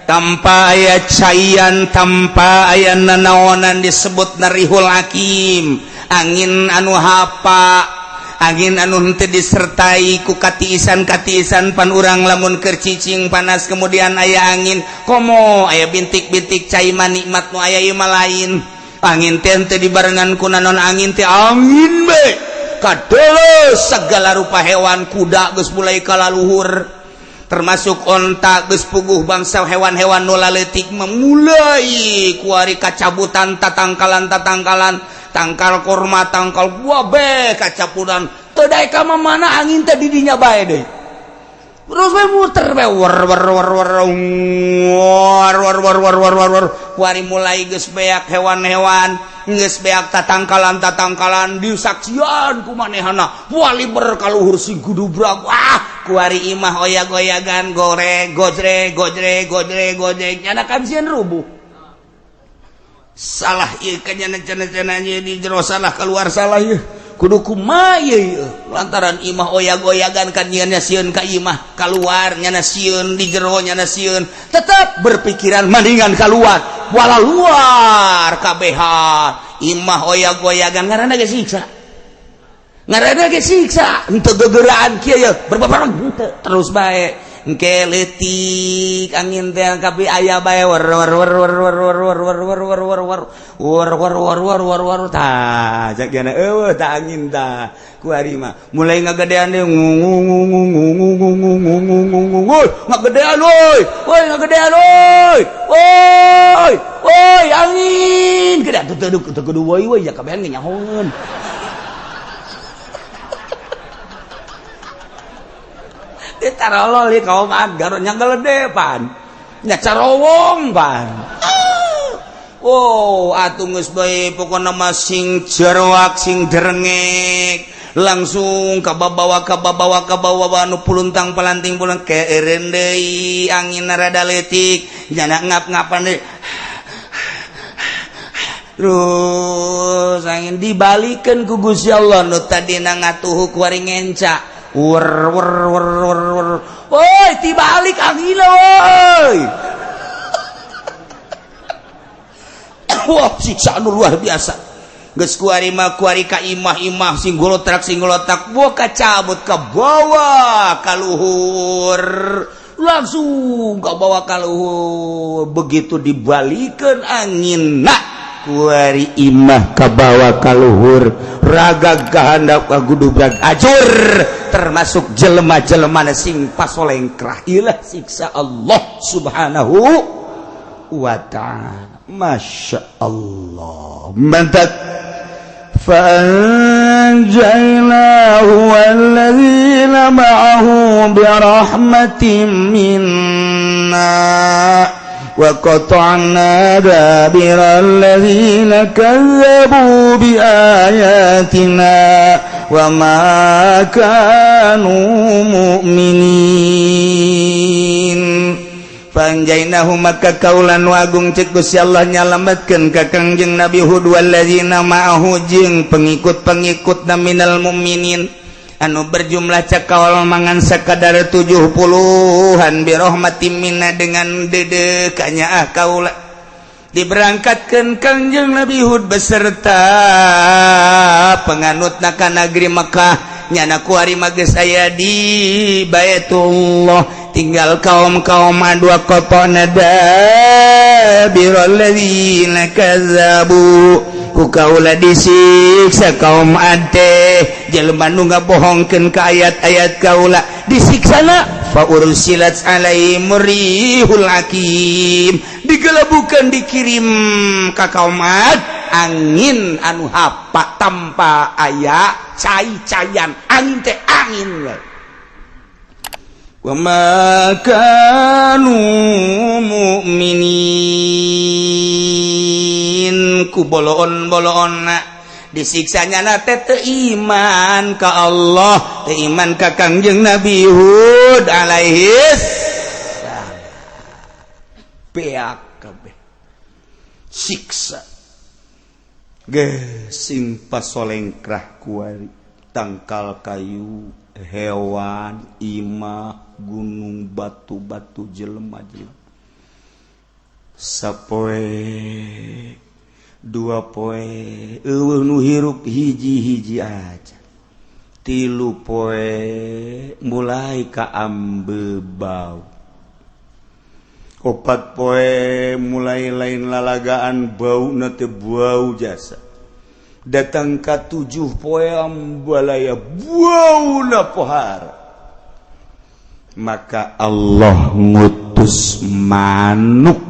tanpa aya caian, tanpa aya nanaonan disebut narihul hakim, angin anu hapa, angin anu henteu disertai ku katiisan-katiisan pan urang lamun keur cicing panas, kemudian aya angin komo aya bintik-bintik cai nikmat nu aya ieu mah lain. Angin teh teu dibarengan ku nanon angin teh angin be kadeuleuh segala rupa hewan, kuda geus mulai kalaluhur termasuk onta geus puguh bangsa hewan-hewan nu laleutik memulai kuari kacabutan tatangkalan tangkal korma tangkal buah be kacapudan teu daek ka mana angin teh di dinya bae deui terus we muter we war kuari mulai geus beak hewan-hewan geus beak tatangkalan disaksian ku manehna wali berkaluhur si gudubrak kuari imah oyag-oyagan goreng gojreg nyana kan sieun rubuh salah ieu cenah-cenah di jero salah keluar salah ieu kudu kumaha ieu lantaran imah oyag-oyagan kan nyana sieun ka imah keluar nyana sieun di jero nyana sieun tetep berpikiran mendingan keluar wala luar kabehan imah oyag-oyagan ngaranna ge siksa henteu gegeraan kieu berbabarang henteu terus bae engke leutik angin teh kapi aya bae war tah jagana eueuh tah angin tah kuari mah mulai ngagedean deui ngagedean woi angin kada teu kudu woi ya kabehan nyahoeun ditarolol kaum agar nya geledepan nya carowong pan atuh geus bae pokona mah sing jeroak sing derengek langsung kababawa anu puluntang palanting pulang keeureun deui angin rada leutik jana ngap-ngapan deui terus angin dibalikeun ku Gusti Allah nu tadina ngatuhu kuari ngenca woi tibalik angin woi wah siksa anu luar biasa geus kuari ka imah sing golotak buah kacabut ka bawah ka luhur langsung ka bawah ka luhur begitu dibalikeun anginna kuari imah ka bawah ka luhur raga gahandap ka gudubrak ajur termasuk jelema-jelema sing pasolengkrah ilah siksa Allah subhanahu wa ta'ala masya Allah mantap fa'anjaynahu walladzina ma'ahu birahmatin minna wa qata'na dabira alladzina kazzabu biayatina wa ma kanu mu'minin panjainahu maka kaulan wagung cek Gusti Allah nyalametkeun ka Kangjeng Nabi Hud walladzina ma'ahu jeung pengikut-pengikutna minal mu'minin anu berjumlah cakaul mangan sakadar 70-an birahmatin minna dengan dedekanya kaula diberangkatkan Kangjeng Nabi Hud beserta penganutna ka negeri Mekah nyana kuari mages aya di Baitullah tinggal kaum-kaum adua qatana dabirul ladzina kazzabu ku kaula disiksa kaum ante jelema nu ngabohongkeun ka ayat-ayat kaula disiksana fa ursilat alaihim rihul hakim digelebukan dikirim ka kaum Ad angin anu hapa tanpa aya cai-caian angin teh angin wa ma kanu mu'minin ku boloon-boloonna disiksanya nate teu iman ka Allah, teu iman ka Kangjeng Nabi Hud alaihis salam. Beak kabeh siksa gesing pasolengkrah kuari tangkal kayu hewan imah gunung batu-batu jelema-jelema sapoe dua poe eueuh nu hirup hiji-hiji aja, 3 poe mulai ka ambebau, 4 poe mulai lain lalagaan bau teu bau jasa, datang ka 7 poe ambalaya bau na pohara, maka Allah ngutus manuk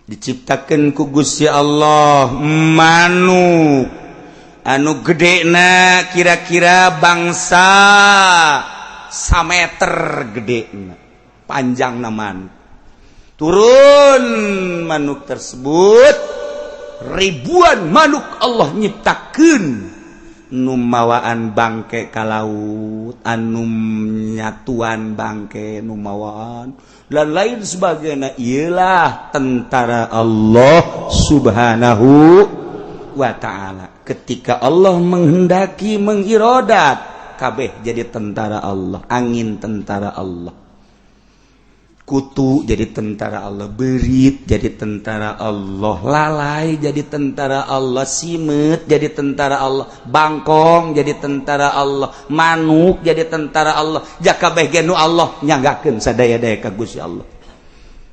diciptakeun ku Gusti Allah manuk anu gedena kira-kira bangsa sameter gedena panjangna manuk. Turun manuk tersebut ribuan manuk Allah nyiptakeun nu mawaan bangke ka laut, anu nyatuan bangke nu mawaan dan lain sebagainya. Ialah tentara Allah subhanahu wa ta'ala. Ketika Allah menghendaki mengirodat kabeh jadi tentara Allah, angin tentara Allah, kutu jadi tentara Allah, berit jadi tentara Allah, lalai jadi tentara Allah, simet jadi tentara Allah, bangkong jadi tentara Allah, manuk jadi tentara Allah. Jakabeh ge nu Allah nyanggakeun sadaya-daya ka Gusti Allah.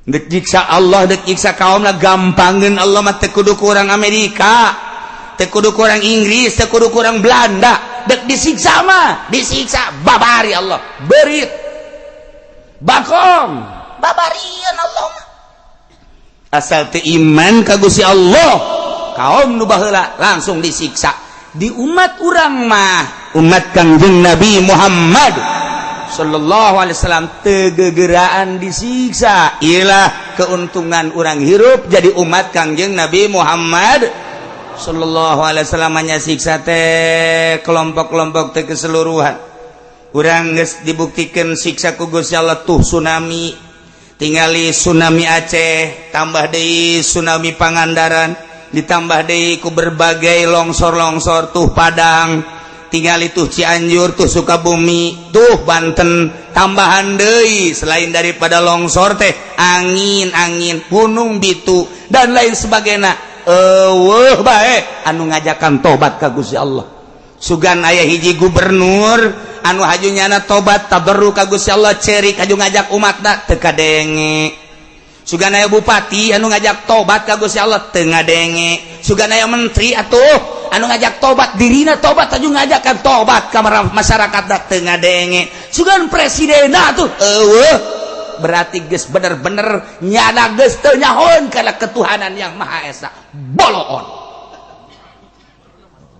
Dek nyiksa Allah, dek nyiksa kaumna gampangkeun Allah mah teu kudu ku urang Amerika, teu kudu ku urang Inggris, teu kudu ku urang Belanda. Dek disiksa mah disiksa babari Allah, berit, bangkong babarian Allah mah. Asal teu iman ka Gusti Allah, kaum nu baheula langsung disiksa. Di umat urang mah, umat Kangjeng Nabi Muhammad sallallahu alaihi wasallam teu gegeraan disiksa. Ialah keuntungan urang hirup jadi umat Kangjeng Nabi Muhammad sallallahu alaihi wasallam. Nya siksa teh kelompok-kelompok teh keseluruhan. Urang geus dibuktikan siksa ku Gusti Allah tuh tsunami, tingali tsunami Aceh, tambah deui tsunami Pangandaran, ditambah deui ku berbagai longsor-longsor tuh Padang, tingali tuh Cianjur, tuh Sukabumi, tuh Banten, tambahan deui selain daripada longsor teh angin-angin, gunung Bitu dan lain sebagainya. Eueuh bae anu ngajakan tobat ka Gusti Allah. Sugan aya hiji gubernur anu hajunyana tobat tabarruk ka Gusti Allah, cerik haju ngajak umatna teu kadenge. Sugan aya bupati anu ngajak tobat ka Gusti Allah teu ngadenge. Sugan aya menteri atuh anu ngajak tobat, dirina tobat haju ngajakan tobat ka masyarakat teu ngadenge. Sugan presiden atuh eueuh berarti geus bener-bener nyana geus teu nyahoeun kana ketuhanan yang Maha Esa.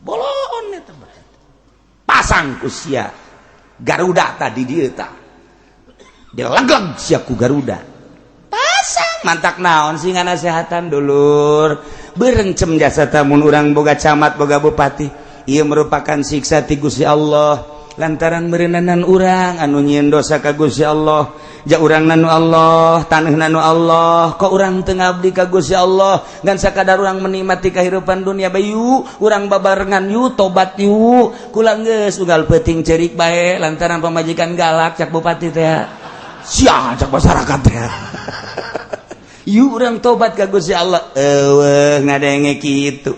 Boloon eta pasang ku sia Garuda tadi dieu tah dilegleg sia ku Garuda pasang mantak naon sih nganasehatan dulur berencem jasa tamun urang boga camat boga bupati. Ieu merupakan siksa ti Gusti Allah lantaran meureunanan urang anu nyieun dosa ka Gusti Allah. Ja urang nanu Allah, taneuh nanu Allah, kok urang teu ngabdi ka Gusti Allah ngan sakadar urang menikmati kahirupan dunia bayu, urang babarengan yu tobat yu. Kula geus unggal peuting ceurik bae lantaran pamajikan galak cak bupati teh. Sia cak masyarakat teh. Yu urang tobat ka Gusti Allah. Eueuh ngadenge kitu.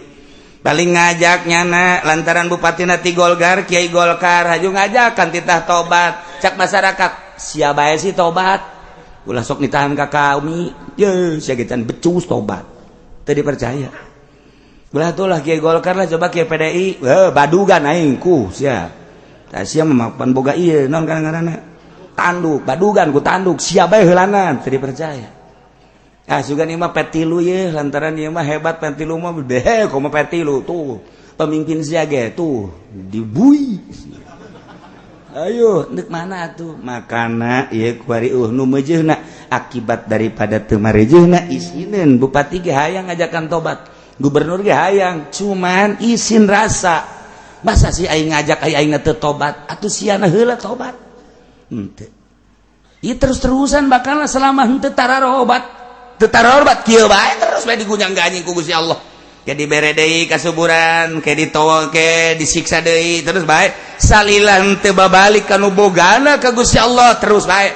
Paling ngajak nyana lantaran bupatina ti Golkar, Kiai Golkar haju ngajakan titah tobat cak masyarakat. Sia bae sih tobat ulah sok ditahan ka kami ye sia gitan becus tobat teu dipercaya. Ulah tuh lah Kiai Golkar lah coba Kiai PDI badugan aing ku sia tah sia memapan boga ieu naon kana-kana tanduk badugan ku tanduk sia bae heulanan teu dipercaya. Sugan ieu mah petilu ye lantaran ieu mah hebat petilu mah behe komo petilu tuh pemimpin sia ge tuh dibui. Ayo neuk mana atuh makana ieu kuari nu meujeuhna akibat daripada teu marejeuhna isieun bupati ge hayang ngajakan tobat gubernur ge hayang cuman isin rasa masa sih aing ngajak aing teu tobat atuh siana heula tobat henteu ieu terus-terusan bakalna selama henteu tararobat kieu bae terus bae digunyang ganjing ku Gusti Allah ke dibere deui kasuburan ke ditowo ke disiksa deui terus bae salila henteu babalik ka nu bogana ka Gusti Allah terus bae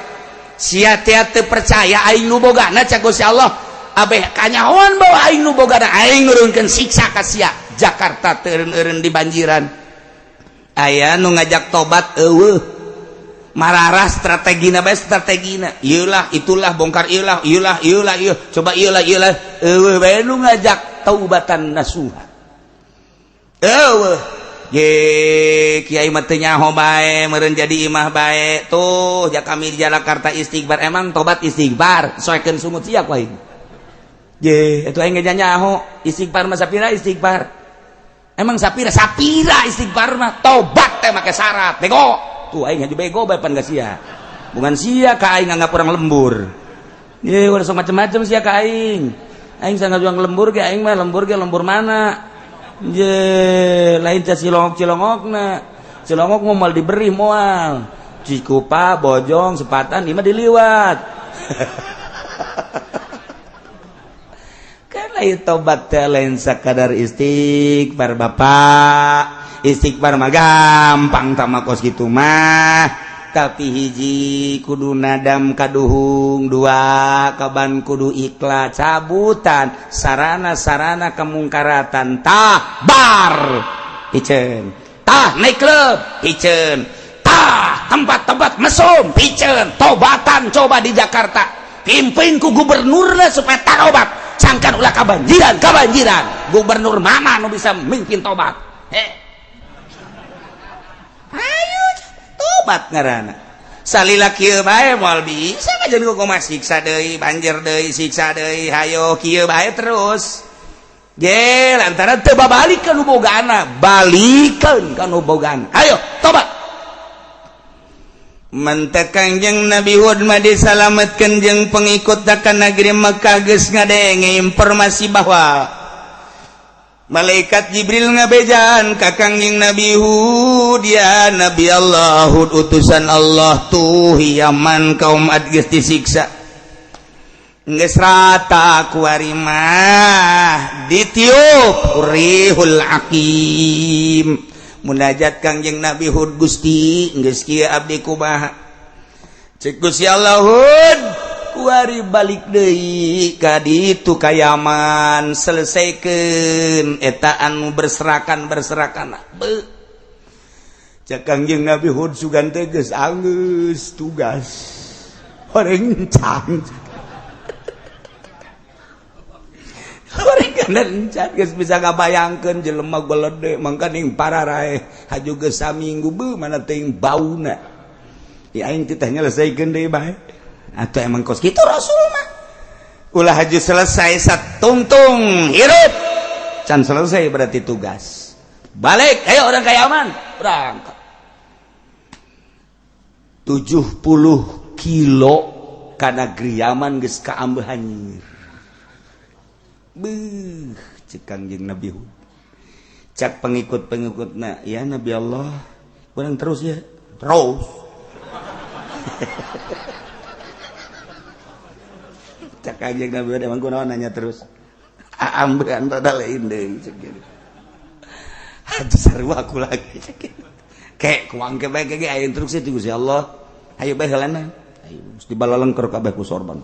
sia teu percaya aing nu bogana ca Gusti Allah abeh kanyahoan bawa aing nu bogana aing nurunkeun siksa ka sia Jakarta teureun-eureun di banjiran aya nu ngajak tobat eueuh mararah strategina bae strategina ieulah itulah bongkar ieulah coba ieulah eueuh bae nu ngajak taubatan nasuha eueuh ye kiai mah teu nyaho bae meureun jadi imah bae tuh jak kami di Jakarta istighfar emang tobat istighfar soekeun sumut sia ku aing ye atuh aing ge nyaho istighfar mah sapira istighfar emang sapira istighfar mah tobat teh make syarat bego tuh aing haju bego bae pan sia bukan sia ka aing nganggap urang lembur ye udah sok macem-macem sia ka aing sangat juang lembur ge aing mah lembur mana ye lain ca cilongok-cilongokna cilongok mau diberi moal Cikupa Bojong Sepatan ieu mah diliwat tobat lain sakadar istighfar bapak istighfar mah gampang tamakos gitu mah tapi hiji kudu nadam kaduhung dua kaban kudu ikhlas cabutan sarana kemungkaratan tah bar piceun tah naik klub piceun tah tempat-tempat mesum piceun tobatan coba di Jakarta pimpin ku gubernurna supaya tarobat sangkan ulah kabanjiran gubernur mana nu bisa mimpin tobat ayo tobat ngaranna salila kieu bae moal bisa ngajen ku kumaha siksa deui banjir deui siksa deui hayo kieu bae terus ge lantaran teu babalik ka nu bogana balikeun ka nu bogana ayo tobat mantek Kangjeng Nabi Hud mah disalametkeun jeung pengikut ka negeri Mekah geus ngadenge informasi bahwa malaikat Jibril ngabejaan ka Kangjeng Nabi Hud ya Nabi Allah Hud utusan Allah tuh Yaman kaum Ad geus disiksa geus rata ku ari mah ditiup Rihul Hakim munajat Kangjeng Nabi Hud Gusti geus kieu abdi kumaha cek Gusti Allah Hud kuari balik deui ka ditu ka Yaman selesaikeun eta anu berserakan beuh cek Kangjeng Nabi Hud sugan teh geus anggeus tugas horencang Rencana geus bisa ngabayangkeun jelema golede mangkaning pararae haju geus saminggu beuh mana teuing bauna ya aing teh nyelesaikeun deui bae atuh emang kos kitu Rasul mah ulah haju selesai satungtung hirup can selesai berarti tugas balik ayo orang ka Yaman berangkat 70 kilo ka negeri Yaman geus kaameuh hanyir beuh cek Kangjeng Nabi Hud cak pengikut-pengikutna ya Nabi Allah kurang terus ya terus cak Kangjeng Nabi Hud emang kunaon nanya terus ambean rada lain deui cek kitu aduh sarua aku lagi cek kitu kek kuang ke bae ge aya instruksi ti Gusti Allah ayo bae heulana ayo dibalalengker kabeh ku sorban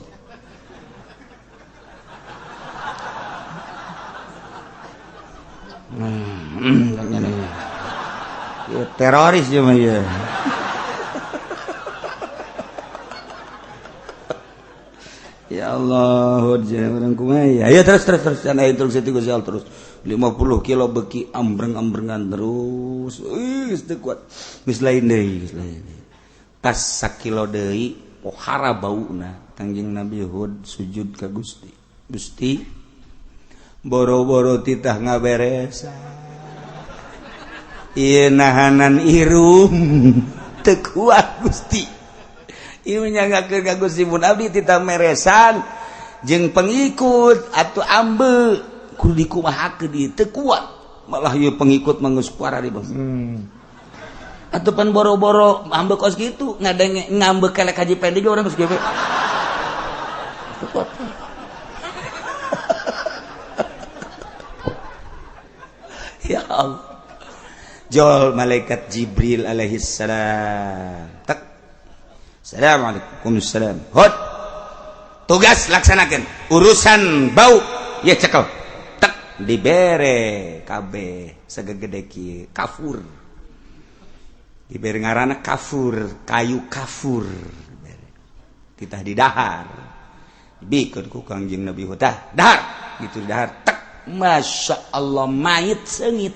teroris ya mah ya ya Allah jangan kumaha ya ayo terus cenah instruksi ti Gusti Allah terus 50 kilo beki ambreng-ambrengan terus geus teu kuat geus lain deui pas sakilo deui pohara bauna Kangjeng Nabi Hud sujud ka Gusti boro-boro titah ngaberesan ieu nahanan irung teu kuat Gusti ieu nyanggakeun ka Gusti mun abdi titah meresan jeung pengikut atuh ambe kudu dikumahakeun di teu kuat malah ieu pengikut manguskuara di bos atupan boro-boro ambek kos gitu ngadenge ngambek kelek haji pendek orang geus gewe ya Allah jol malaikat Jibril alaihi salam tak assalamualaikum salam hot tugas laksanakan urusan bau ya cekel tak dibere kabeh sagegede kieu kafur dibere ngaranna kafur kayu kafur kita di dahar dibikeun ku Kangjeng Nabi Hud dahar gitu dahar tak masya Allah mayit seungit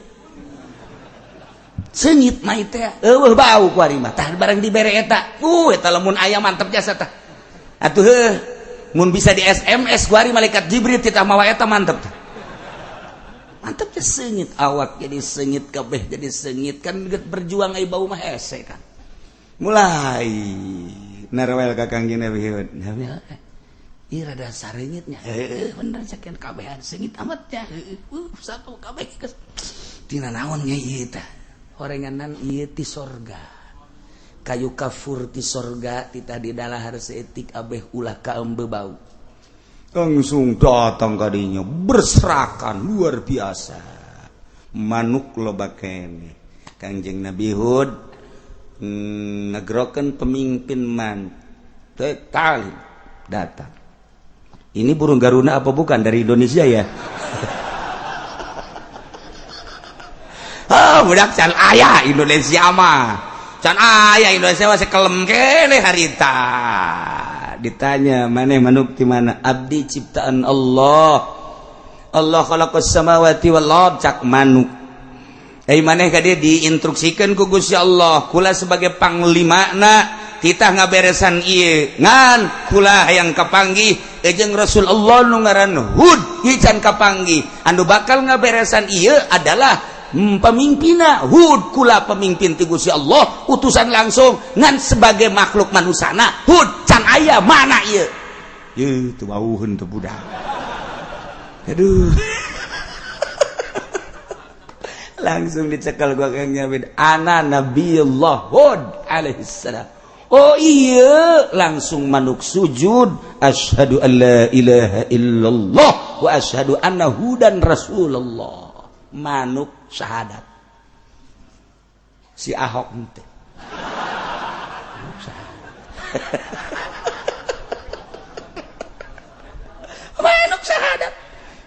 mayit teh eueuh bau ku ari mah tah bareng dibere eta eta lamun aya mantep jasa tah atuh mun bisa di SMS gua hari malaikat Jibril titah mawa eta mantep teh seungit awak jadi seungit kabeh jadi seungit kan berjuang ai bau mah hese kan mulai narwel ka Kangjeng Nabi Hud ieu rada sareungitnya bener sakeun kabehan seungit amat nya satu kabeh tina naon nya ieu teh horenganan ieu ti sorga kayu kafur ti sorga titah di dalahar seetik abeh ulah kaembe bau langsung datang kadinya berserakan luar biasa manuk loba kene Kangjeng Nabi Hud ngagrokeun pemimpin man tali datang ini burung Garuda apa bukan dari Indonesia ya budak can aya Indonesia mah can aya Indonesia masih kelem kene harita ditanya maneh manuk di mana abdi ciptaan Allah khalaqas samawati wal ard cak manuk maneh ka dieu diinstruksikeun ku Gusti Allah kula sebagai panglimana titah ngaberesan ieu ngan kula hayang kapanggih jeung Rasulullah nu ngaran Hud ieu can kapanggih anu bakal ngaberesan ieu adalah pemimpina Hud kula pemimpin ti Gusti Allah utusan langsung ngan sebagai makhluk manusana Hud can aya mana ieu teu bauheun teu budak aduh langsung dicekel gua Kang Nyabid ana Nabiullah Hud alaihi salam oh iya langsung manuk sujud asyhadu an la ilaha illallah wa asyhadu anna hudan rasulullah manuk syahadat si Ahok ente manuk syahadat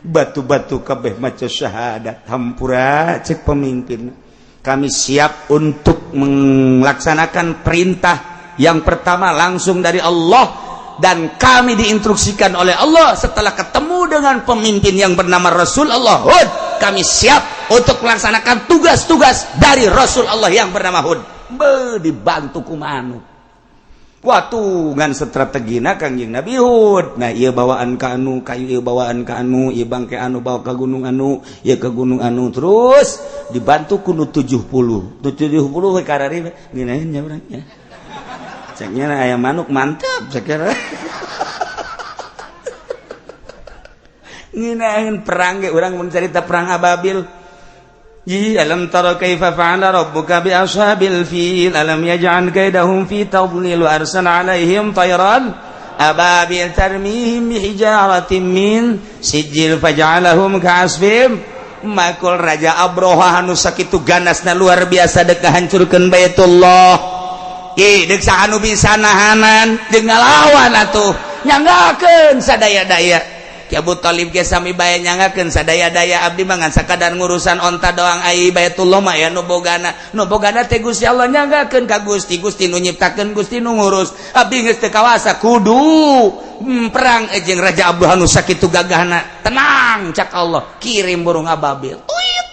batu-batu kabeh maca syahadat hampura cek pemimpin kami siap untuk melaksanakan perintah yang pertama langsung dari Allah dan kami diinstruksikan oleh Allah setelah ketemu dengan pemimpin yang bernama Rasulullah Hud kami siap untuk melaksanakan tugas-tugas dari Rasulullah yang bernama Hud dibantu ku manuk waktu ngan strategina Kangjeng Nabi Hud nah ieu bawaan ka anu kayu ieu bawaan ka anu ieu bangke anu bawa ka gunung anu ieu ke gunung anu terus dibantu ku nu 70 we karari ngeunaheun nya urang nya ceknya aya manuk mantap sakira ngeunaheun perang ge urang mun carita perang Ababil alam tara kaifa fa'ala rabbuka bi ashabil fil alam yaj'al kaidahum fi tadlil wa arsala 'alaihim tayran ababil tarmihim bi hijaratin min sijil faj'alahum ka'asfim makul raja Abroha anu sakitu ganasna luar biasa dek hancurkeun Baitullah deuk saha nu bisa nahanan jeung ngalawan atuh nyanggakeun sadaya-daya Ki Abu Thalib ge sami bae nyanggakeun sadaya-daya abdi mah ngan sakadar ngurusan onta doang ai Baitullah mah ya nu bogana teh Gusti Allah nyanggakeun ka Gusti nu nyiptakeun Gusti nu ngurus abdi geus teu kawasa kudu perang jeung Raja Abroha nu sakitu gagahna tenang cak Allah kirim burung ababil tuit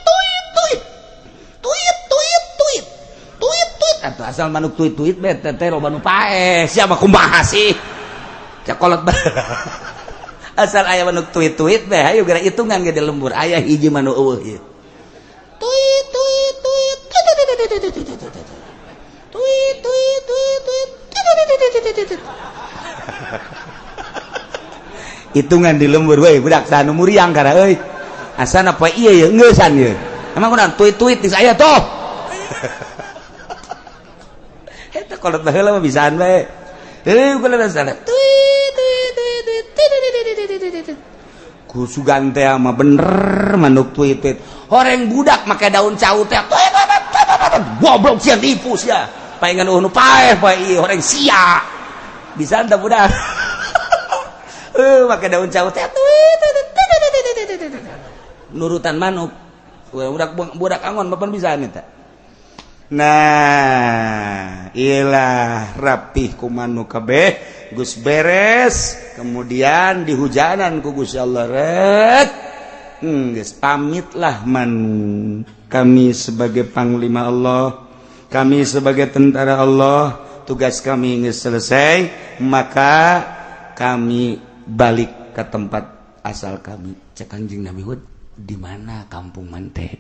atuh asal manuk tuit bete teh loba nu pae siapa kumaha sih cakolot asal aya manuk tuit beh hayu gara hitungan ge di lembur aya hiji manuk eueuh ieu tuit hitungan di lembur we budak sanu muriang kana euy asana poe ieu ya ngeusan ieu emang kunaon tweet di saya tuh eta kolot baheula mah bisaan bae kunaon salah ku sugan teh mah bener manuk tweet horeng budak make daun cau teh goblok sia tipu sia paengan nu paeh poe ieu horeng sia bisa anta budak make daun cau teh nurutan manuk budak angon bapan bisa eta nah iyalah rapih ku manuk kabeh geus beres kemudian dihujanan ku Gusti Allah rek geus pamitlah manu kami sebagai panglima Allah kami sebagai tentara Allah tugas kami geus selesai maka kami balik ke tempat asal kami cek Kanjeng Nabi Hud di mana kampung Mante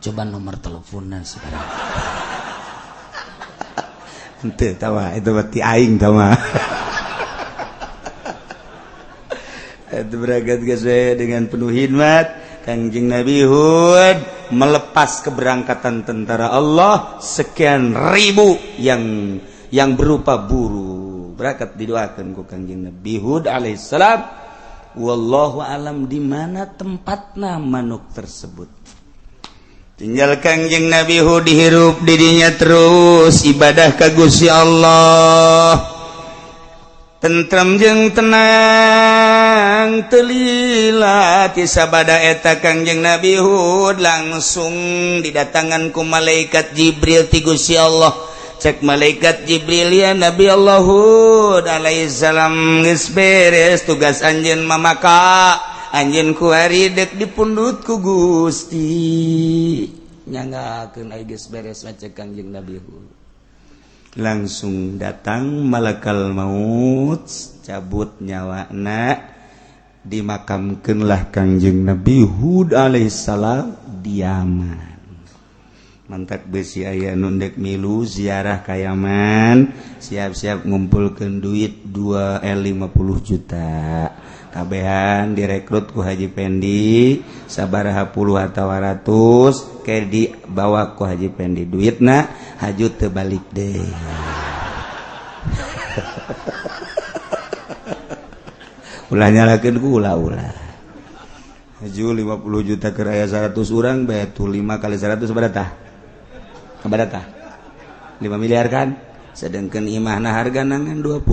coba nomor teleponnya sekarang ente tawa itu berarti aing tawa itu berangkat ke saya dengan penuh hikmat Kanjeng Nabi Hud melepas keberangkatan tentara Allah sekian ribu yang berupa buru berangkat didoakan ku Kanjeng Nabi Hud alaihissalam wallahu alam di mana tempatna manuk tersebut tinggal Kanjeng Nabi Hud dihirup dirinya terus ibadah ka Gusti Allah tentrem jeung tenang teu lila ti sabada eta Kanjeng Nabi Hud langsung didatangan ku malaikat Jibril ti Gusti Allah cek malaikat Jibril ya Nabi Allah Hud alaihissalam geus beres tugas anjeun mamaka anjeun kuari dek dipundut ku Gusti nyanggakeun aya geus beres cek Kanjeng Nabi Hud langsung datang malakal maut cabut nyawana dimakamkeunlah Kanjeng Nabi Hud alaihissalam di Yaman mantak besi aya nu dek milu ziarah ka Yaman siap-siap ngumpulkeun duit 50 juta kabehan direkrut ku Haji Pendi sabaraha puluh atawa ratus ke dibawa ku Haji Pendi duitna hajut teu balik deui ulah nyalakeun ku ulah haju 50 juta ke aya 100 urang betul 5 kali 100 sabaraha 5 miliar kan sedangkan imahna harga nangan 20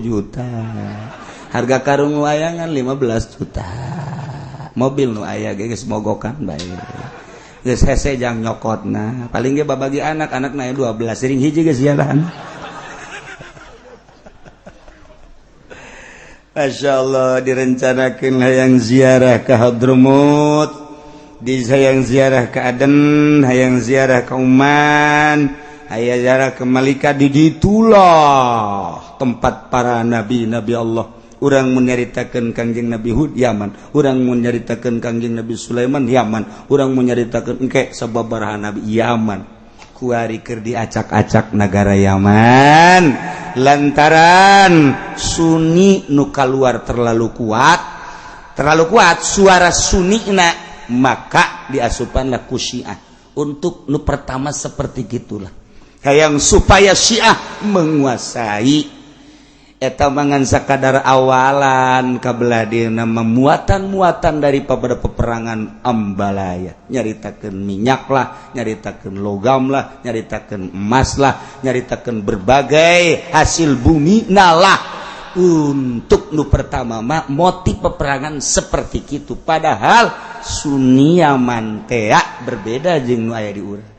juta harga karung wayangan 15 juta mobil nu aya ge geus mogokan bae geus hese jang nyokotna paling ge babagi anak-anakna 12 sering hiji geus jalan Masya Allah direncanakeun hayang ziarah ke Hadramut hayang ziarah ke Aden hayang ziarah ke Oman hayang ziarah ke Malika di ditulah tempat para nabi-nabi Allah urang mun nyaritakeun Kanjeng Nabi Hud Yaman urang mun nyaritakeun Kanjeng Nabi Sulaiman Yaman urang mun nyaritakeun engke sababaraha nabi Yaman kuari keur diacak-acak negara Yaman lantaran Sunni nu kaluar terlalu kuat suara Sunnina maka diasupanlah ku Syiah untuk nu pertama seperti gitulah hayang supaya Syiah menguasai eta mangan sakadar awalan kabelah dina muatan-muatan daripada peperangan Ambalaya nyaritakeun minyak lah nyaritakeun logam lah nyaritakeun emas lah nyaritakeun berbagai hasil bumi nalah untuk nu pertama motif peperangan seperti itu padahal Sunni Yaman teh berbeda jeung nu aya di urang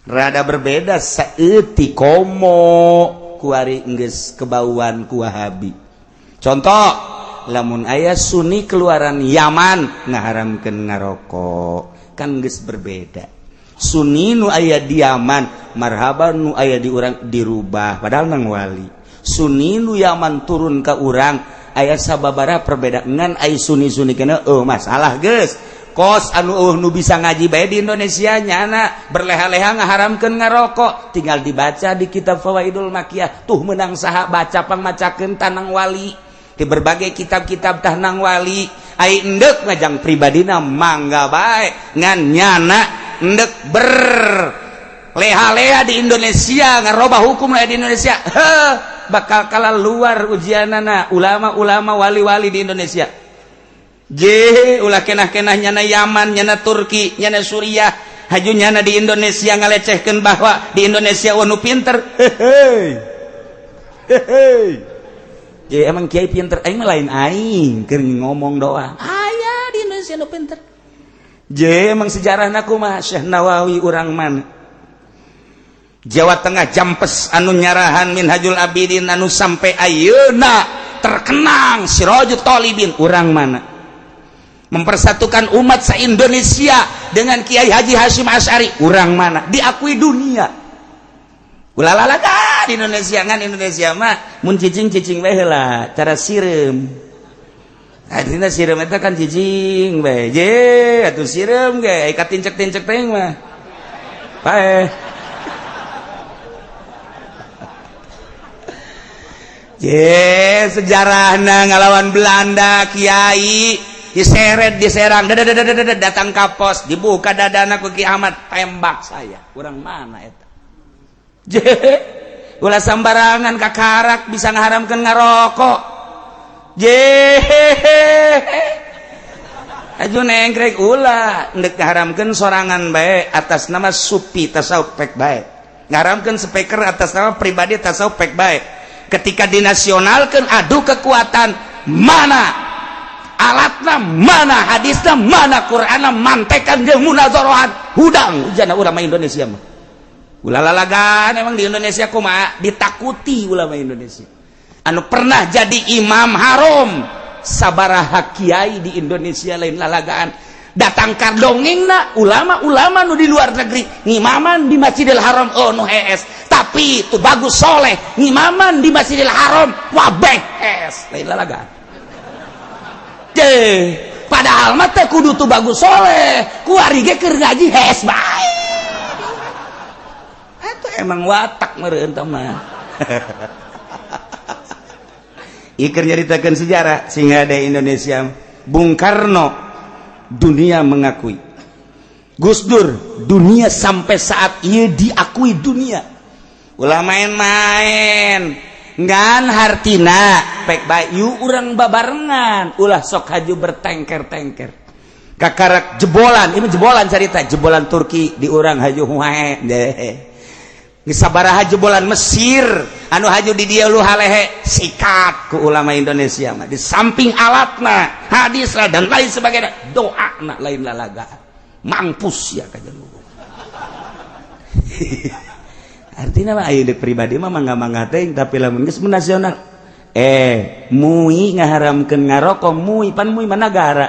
rada berbeda saeutik komo kuari geus kebauan ku Wahabi contoh lamun aya Sunni keluaran Yaman ngaharamkeun ngarokok kan geus berbeda Sunni nu aya di Yaman marhaban nu aya di urang dirubah padahal nang wali Sunni nu Yaman turun ka urang aya sababaraha perbedaan aya Sunni kana masalah geus kos anu nu bisa ngaji bae di Indonesia nyana berleha-leha ngaharamkeun ngarokok tinggal dibaca di kitab Fawaidul Makiyah tuh menang saha baca pangmacakeun tanang wali di berbagai kitab-kitab tanang wali ai endek ngajang pribadina mangga bae ngan nyana endek leha-leha di Indonesia ngarobah hukum di Indonesia bakal kalah luar ujianana ulama-ulama wali-wali di Indonesia ulah kenah-kenah nyana Yaman nyana Turki nyana Suriah haju nyana di Indonesia ngalecehkeun bahwa di Indonesia wanu pinter emang kiai pinter aing mah lain aing keur ngomong doang aya di Indonesia nu pinter emang sejarahna kumaha Syekh Nawawi urang mana Jawa Tengah Jampes anu nyarahan Minhajul Abidin anu sampai ayeuna terkenang Sirajut Thalibin urang mana mempersatukan umat se-Indonesia dengan Kiai Haji Hasyim Asy'ari urang mana diakui dunia ulalalaga di Indonesia ngan Indonesia mah mun cicing-cicing we heula cara sireum artinya sireum eta kan cicing we atuh sireum ge ka tincek-tincek teh mah paeh sejarahna ngalawan Belanda kiai diseret diserang datang ka pos dibuka dadana ku Ki Ahmad tembak saya urang mana eta ulah sambarangan kakarak bisa ngaharamkeun ngarokok aju nengkrek ulah endek ngaharamkeun sorangan bae atas nama supi tasawuf pek bae ngaharamkeun speaker atas nama pribadi tasawuf pek bae ketika dinasionalkan adu kekuatan mana alatna mana hadisna mana Qur'ana mantekan jeung munazarahan hudang ujana ulama Indonesia mah ulalalagan emang di Indonesia kumaha ditakuti ulama Indonesia anu pernah jadi imam haram sabaraha kiai di Indonesia lain lalagaan datang ka dongengna ulama-ulama nu di luar negeri ngimaman di Masjidil Haram nu hees tapi itu bagus soleh ngimaman di Masjidil Haram wabeh hees lain lalagaan padahal mah teh kudu tu bagus soleh kuari ge keur ngaji hees bae eta emang watak meureun tah mah ieu nyaritakeun sejarah sehingga ada Indonesia Bung Karno dunia mengakui Gus Dur dunia sampai saat ini diakui dunia ulah main-main ngan hartina pek bayu urang babarengan ulah sok haju bertengker-tengker kakarak jebolan ini jebolan cerita jebolan Turki di urang haju wae sabaraha jebolan Mesir anu haju di dieu lu halehe sikat ku ulama Indonesia mah di samping alatna hadisna dan lain sebagainya doana lain lalaga mampus ya kajen lu artinya mah aya pribadi mah mangga-mangga teh tapi lamun geus nasional mui ngaharamkeun ngarokok mui pan mui mah nagara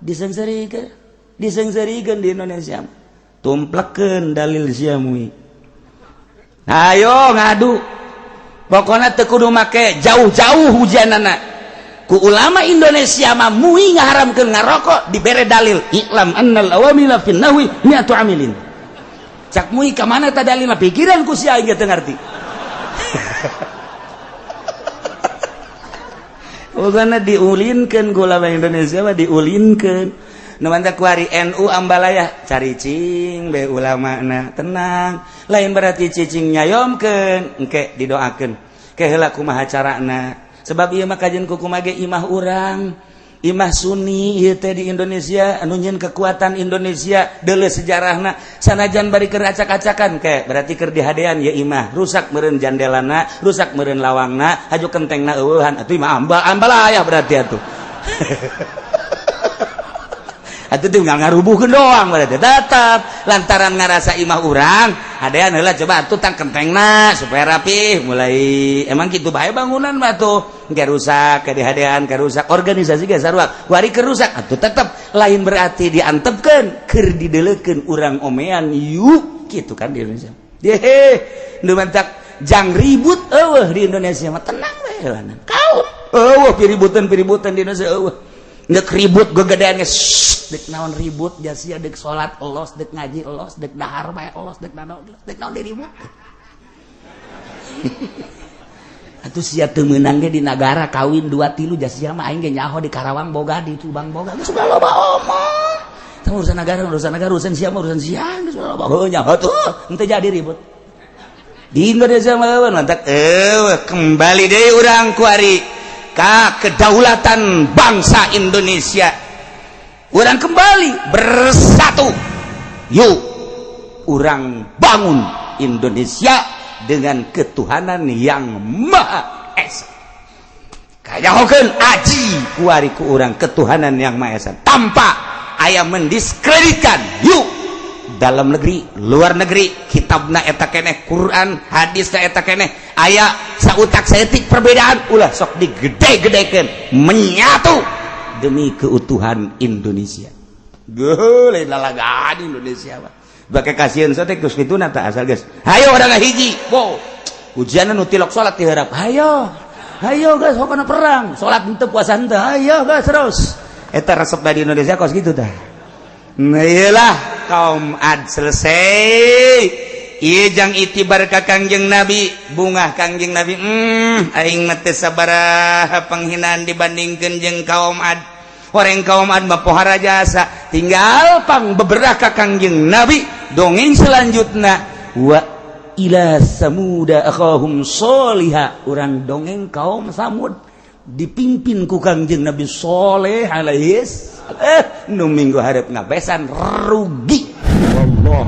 disengsarikeun di Indonesia tumplekeun dalil sia mui ayo ngadu pokoknya teu kudu make jauh-jauh hujanana ku ulama Indonesia mah mui ngaharamkeun ngarokok dibere dalil iklam annal awamila fin nahwi mi'atu amilin cak mui ka mana ta dalilna pikiran ku sia aing teu ngarti pokona diulinkeun ku ulama Indonesia mah diulinkeun nu mantap kuari NU ambalaya cari cing be ulama na tenang lain berarti cicing nyayomkeun engke didoakeun ke heula kumaha carana sebab ieu mah kajen kumaha ge imah urang imah Sunni ieu teh di Indonesia anu nyeun kekuatan Indonesia deuleu sejarahna sanajan bari keur acak-acakan ke berarti keur dihadean ya imah rusak meureun jandelana rusak meureun lawangna haju kentengna eueuhan atuh imah ambalaya berarti atuh atuh teh nggak ngarubuhkeun doang berarti tetap lantaran ngarasa imah urang hadean heula coba atuh tang kentengna supaya rapih mulai emang kitu bae bangunan mah tuh ge rusak ke dihadean ke rusak organisasi ge sarua wari keur rusak atuh tetep lain berarti diantepkeun keur dideuleukeun urang omean yuk kitu kan di Indonesia nu mantak jang ribut eueuh di Indonesia mah tenang we heula kaut eueuh piributan di Indonesia eueuh dek ribut gegedean geus dek naon ribut jasia dek salat elos dek ngaji elos dek dahar bae elos dek naon diribut atuh sia teu meunang ge di nagara kawin 2-3 jas sia mah aing ge nyaho di Karawang boga di Subang boga geus udah loba omong. Tah urusan negara urusan sia mah urusan sia geus udah loba. Heuh nyaho tuh henteu jadi ribut. Di Indonesia mah mantak kembali deui urang ku ari ka kedaulatan bangsa Indonesia. Urang kembali bersatu. Yuk urang bangun Indonesia dengan ketuhanan yang Maha Esa. Kayahokeun aji kuari ku urang ketuhanan yang Maha Esa tanpa aya mendiskreditkan. Yuk dalam negeri, luar negeri, kitabna eta keneh, Quran, hadisna eta keneh, aya sautak saeutik perbedaan ulah sok digede-gedekeun menyatu demi keutuhan Indonesia. Geuleuh lalagaan Indonesia mah. Bake kasihan sote geus kituna tah asal geus. Hayo urang hiji. Wow. Ujianna nu tilok salat ti harap. Hayo. Hayo geus hokana perang. Salat henteu puasa henteu. Hayo geus terus. Eta resep di Indonesia kos kitu tah. Nah iyalah kaum ad selesai. Ieu jang itibar ka Kangjeng Nabi, bungah Kangjeng Nabi. Aing mah teu sabaraha panghinaan dibandingkeun jeung kaum ad. Orang kaum ad mah pohara jasa tinggal pang beberapa ka Kangjeng Nabi dongeng selanjutnya wa ila samuda akhahum sholiha urang dongeng kaum Samud dipimpin ku Kangjeng Nabi Shalih alaihi nu minggu hareup ngabesan rugi wallahu